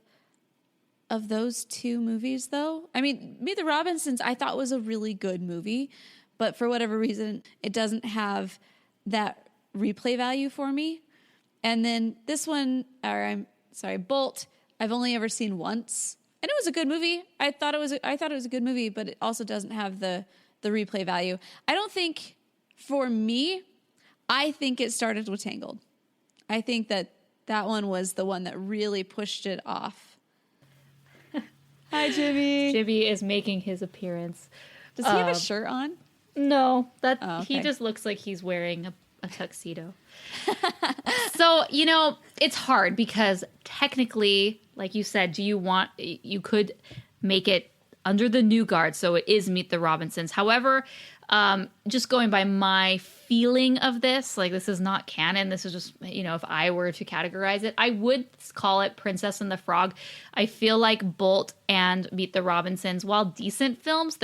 those two movies, though. I mean, Meet the Robinsons I thought was a really good movie, but for whatever reason, it doesn't have that replay value for me. And then this one, Bolt, I've only ever seen once, and it was a good movie. I thought it was a good movie, but it also doesn't have the replay value. I don't think, for me, I think it started with Tangled. I think that one was the one that really pushed it off. Hi, Jimmy. Jimmy is making his appearance. Does he have a shirt on? No, okay. He just looks like he's wearing a tuxedo. So, it's hard because technically, like you said, you could make it under the new guard, so it is Meet the Robinsons. However, just going by my feeling of this, like this is not canon, this is just, if I were to categorize it, I would call it Princess and the Frog. I feel like Bolt and Meet the Robinsons, while decent films,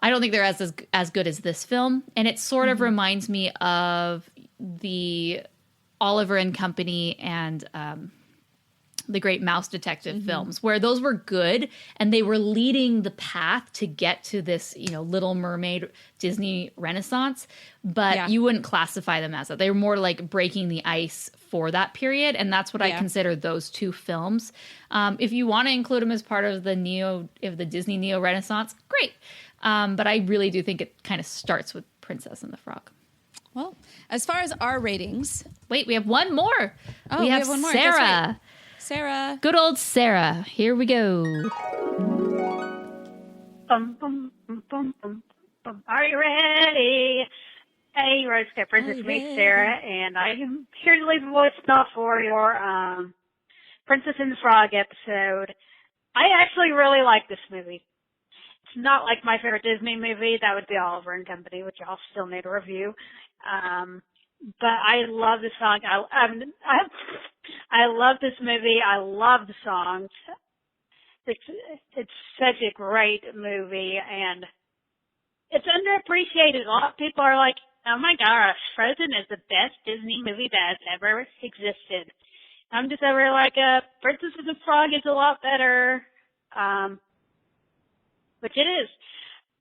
I don't think they're as good as this film. And it sort of reminds me of the Oliver and Company and the Great Mouse Detective films, where those were good and they were leading the path to get to this, Little Mermaid Disney Renaissance, but you wouldn't classify them as that. They were more like breaking the ice for that period, and that's what I consider those two films. If you want to include them as part of the Disney Neo Renaissance, great. But I really do think it kind of starts with Princess and the Frog. Well, as far as our ratings... Wait, we have one more. Oh, we have one more. Sarah. Right. Sarah. Good old Sarah. Here we go. Bum, bum, bum, bum, bum, bum. Are you ready? Hey, Rotoscopers, it's me, Sarah, and I am here to leave a voicemail for your Princess and the Frog episode. I actually really like this movie. It's not like my favorite Disney movie. That would be Oliver and Company, which I'll still need a review. But I love the song. I love this movie. I love the songs. It's such a great movie, and it's underappreciated. A lot of people are like, oh my gosh, Frozen is the best Disney movie that has ever existed. I'm just over like, Princess and the Frog is a lot better, which it is.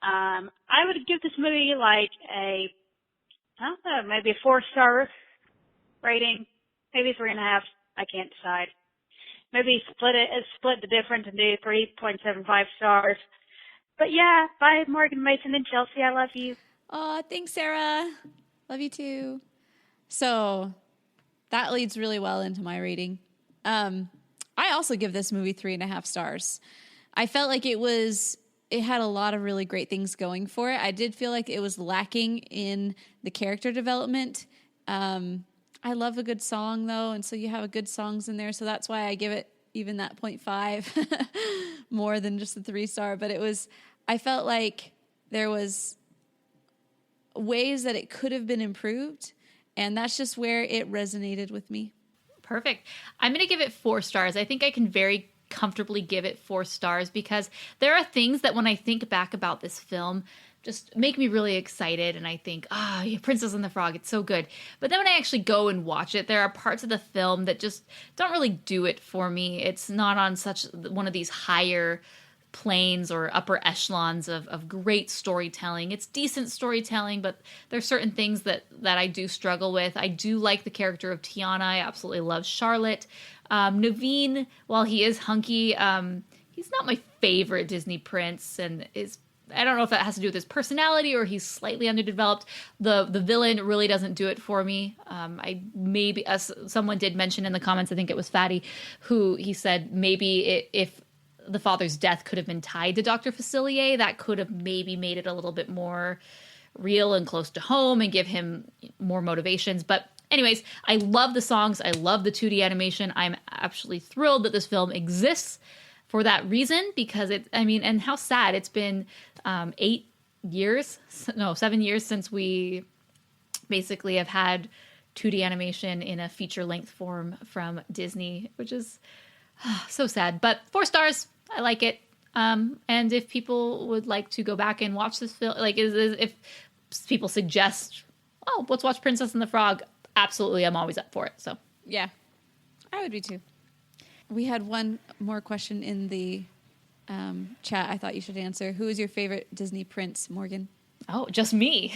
I would give this movie like maybe a 4-star rating, maybe 3.5. I can't decide. Maybe split the difference and do 3.75 stars. But yeah, bye, Morgan, Mason, and Chelsea. I love you. Oh, thanks, Sarah. Love you too. So that leads really well into my rating. I also give this movie 3.5 stars. I felt like it had a lot of really great things going for it. I did feel like it was lacking in the character development. I love a good song though, and so you have good songs in there, so that's why I give it even that 0.5 more than just the 3-star. But I felt like there was ways that it could have been improved, and that's just where it resonated with me. Perfect. I'm going to give it 4 stars. I think I can very comfortably give it 4 stars because there are things that when I think back about this film just make me really excited, and I think, yeah, Princess and the Frog, it's so good. But then when I actually go and watch it, there are parts of the film that just don't really do it for me. It's not on such one of these higher planes or upper echelons of great storytelling. It's decent storytelling, but there's certain things that I do struggle with. I do like the character of Tiana. I absolutely love Charlotte. Naveen, while he is hunky, he's not my favorite Disney prince, and I don't know if that has to do with his personality or he's slightly underdeveloped. The villain really doesn't do it for me. Someone did mention in the comments, I think it was Fatty, who he said maybe if the father's death could have been tied to Dr. Facilier, that could have maybe made it a little bit more real and close to home and give him more motivations. But anyways, I love the songs. I love the 2D animation. I'm absolutely thrilled that this film exists for that reason, because and how sad. It's been 7 years since we basically have had 2D animation in a feature-length form from Disney, which is so sad. But 4 stars. I like it. And if people would like to go back and watch this film, if people suggest, let's watch Princess and the Frog, absolutely, I'm always up for it. So yeah, I would be too. We had one more question in the chat I thought you should answer. Who is your favorite Disney prince, Morgan? Oh, just me.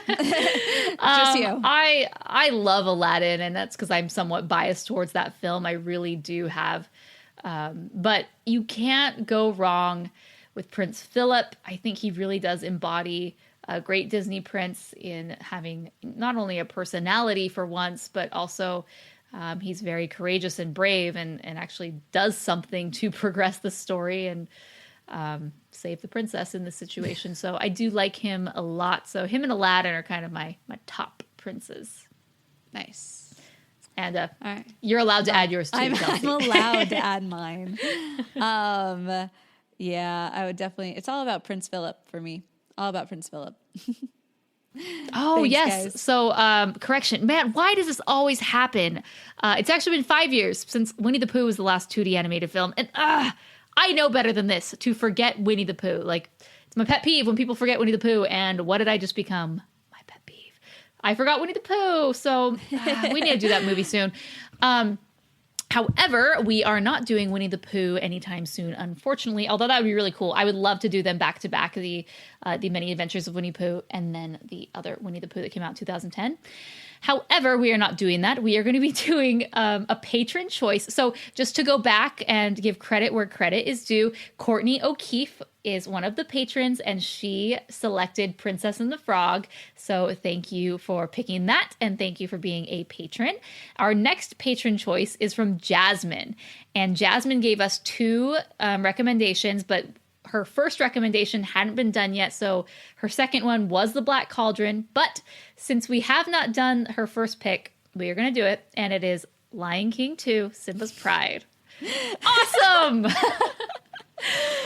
Just you. I love Aladdin, and that's because I'm somewhat biased towards that film. I really do have. But you can't go wrong with Prince Philip. I think he really does embody a great Disney prince in having not only a personality for once, but also he's very courageous and brave and actually does something to progress the story and save the princess in this situation. So I do like him a lot. So him and Aladdin are kind of my top princes. Nice. And all right. You're allowed to add yours too, I'm Kelsey. allowed to add mine. Yeah, I would definitely. It's all about Prince Philip for me. All about Prince Philip. Oh, Thanks, yes. guys. So, correction. Man, why does this always happen? It's actually been 5 years since Winnie the Pooh was the last 2D animated film. And I know better than this, to forget Winnie the Pooh. Like, it's my pet peeve when people forget Winnie the Pooh. And what did I just become? My pet peeve. I forgot Winnie the Pooh. So we need to do that movie soon. However, we are not doing Winnie the Pooh anytime soon, unfortunately, although that would be really cool. I would love to do them back to back, the Many Adventures of Winnie the Pooh and then the other Winnie the Pooh that came out in 2010. However, we are not doing that. We are going to be doing a patron choice. So just to go back and give credit where credit is due, Courtney O'Keefe is one of the patrons, and she selected Princess and the Frog. So thank you for picking that, and thank you for being a patron. Our next patron choice is from Jasmine, and Jasmine gave us 2 recommendations, but her first recommendation hadn't been done yet, so her second one was The Black Cauldron. But since we have not done her first pick, we are going to do it, and it is Lion King 2, Simba's Pride. Awesome!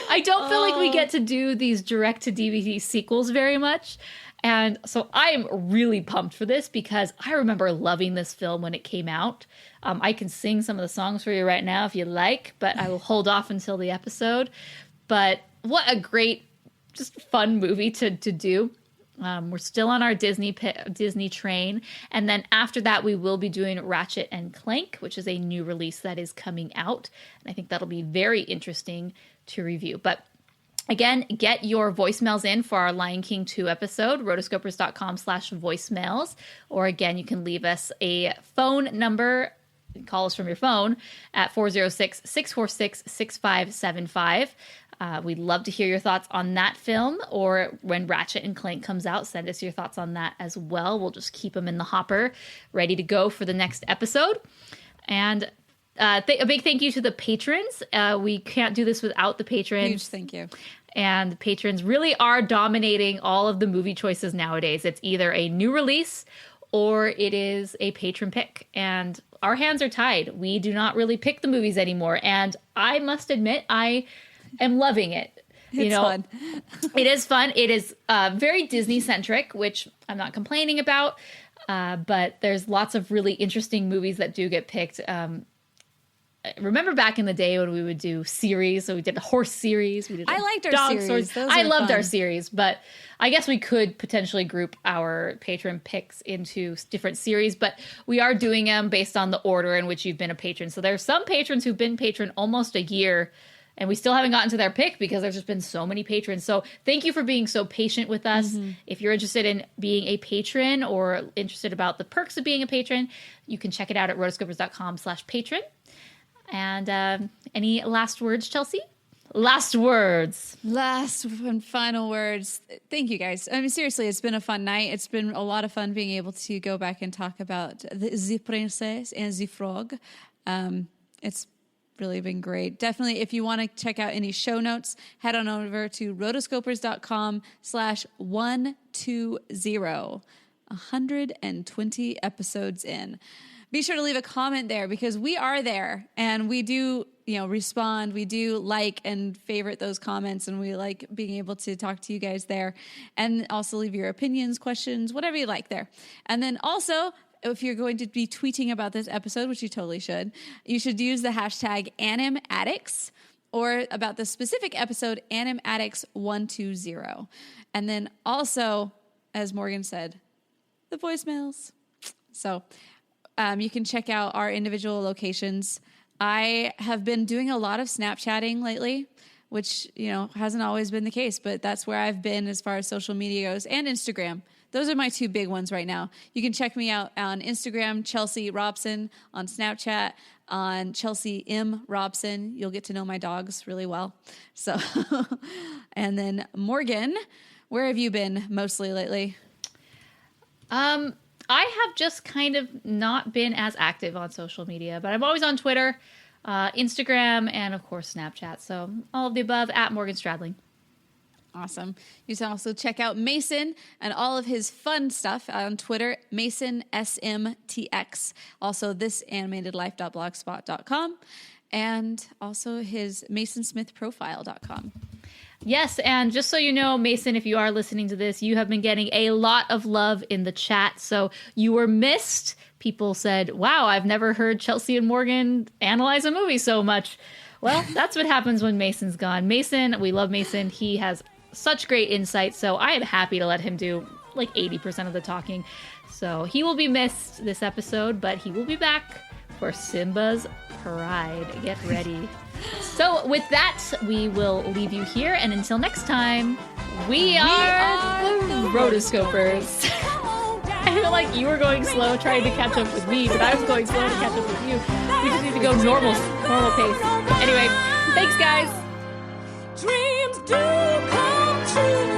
I don't feel like we get to do these direct-to-DVD sequels very much, and so I am really pumped for this because I remember loving this film when it came out. I can sing some of the songs for you right now if you like, but I will hold off until the episode. But what a great, just fun movie to do. We're still on our Disney train. And then after that, we will be doing Ratchet and Clank, which is a new release that is coming out. And I think that'll be very interesting to review. But again, get your voicemails in for our Lion King 2 episode, rotoscopers.com/voicemails. Or again, you can leave us a phone number. Call us from your phone at 406-646-6575. We'd love to hear your thoughts on that film, or when Ratchet and Clank comes out, send us your thoughts on that as well. We'll just keep them in the hopper, ready to go for the next episode. And a big thank you to the patrons. We can't do this without the patrons. Huge thank you. And patrons really are dominating all of the movie choices nowadays. It's either a new release or it is a patron pick. And our hands are tied. We do not really pick the movies anymore. And I must admit, I am loving it. It's fun. It is fun. It is very Disney-centric, which I'm not complaining about. But there's lots of really interesting movies that do get picked. Remember back in the day when we would do series? So we did a horse series. We did I liked our dog series. Stories. I loved our series, but I guess we could potentially group our patron picks into different series, but we are doing them based on the order in which you've been a patron. So there's some patrons who've been patron almost a year, and we still haven't gotten to their pick because there's just been so many patrons. So thank you for being so patient with us. Mm-hmm. If you're interested in being a patron or interested about the perks of being a patron, you can check it out at rotoscopers.com/patron. And any last words, Chelsea? Last words. Last and final words. Thank you, guys. I mean, seriously, it's been a fun night. It's been a lot of fun being able to go back and talk about the Princess and the Frog. It's really been great. Definitely, if you want to check out any show notes, head on over to rotoscopers.com/120. 120 episodes in. Be sure to leave a comment there because we are there and we do, respond. We do like and favorite those comments, and we like being able to talk to you guys there, and also leave your opinions, questions, whatever you like there. And then also, if you're going to be tweeting about this episode, which you totally should, you should use the hashtag AnimAddicts, or about the specific episode, AnimAddicts120. And then also, as Morgan said, the voicemails. So you can check out our individual locations. I have been doing a lot of Snapchatting lately, which, hasn't always been the case, but that's where I've been as far as social media goes, and Instagram. Those are my two big ones right now. You can check me out on Instagram, Chelsea Robson, on Snapchat, on Chelsea M. Robson. You'll get to know my dogs really well. So, and then Morgan, where have you been mostly lately? I have just kind of not been as active on social media, but I'm always on Twitter, Instagram, and of course Snapchat. So all of the above at Morgan Stradling. Awesome. You can also check out Mason and all of his fun stuff on Twitter, Mason SMTX. Also thisanimatedlife.blogspot.com, and also his masonsmithprofile.com. Yes, and just so you know, Mason, if you are listening to this, you have been getting a lot of love in the chat. So you were missed. People said, wow, I've never heard Chelsea and Morgan analyze a movie so much. Well, that's what happens when Mason's gone. Mason, we love Mason. He has such great insight. So I am happy to let him do like 80% of the talking. So he will be missed this episode, but he will be back for Simba's Pride. Get ready. So with that, we will leave you here. And until next time, we are the Rotoscopers. I feel like you were going slow trying to catch up with me, but I was going slow to catch up with you. We just need to go normal pace. Anyway, thanks, guys. Dreams do come true.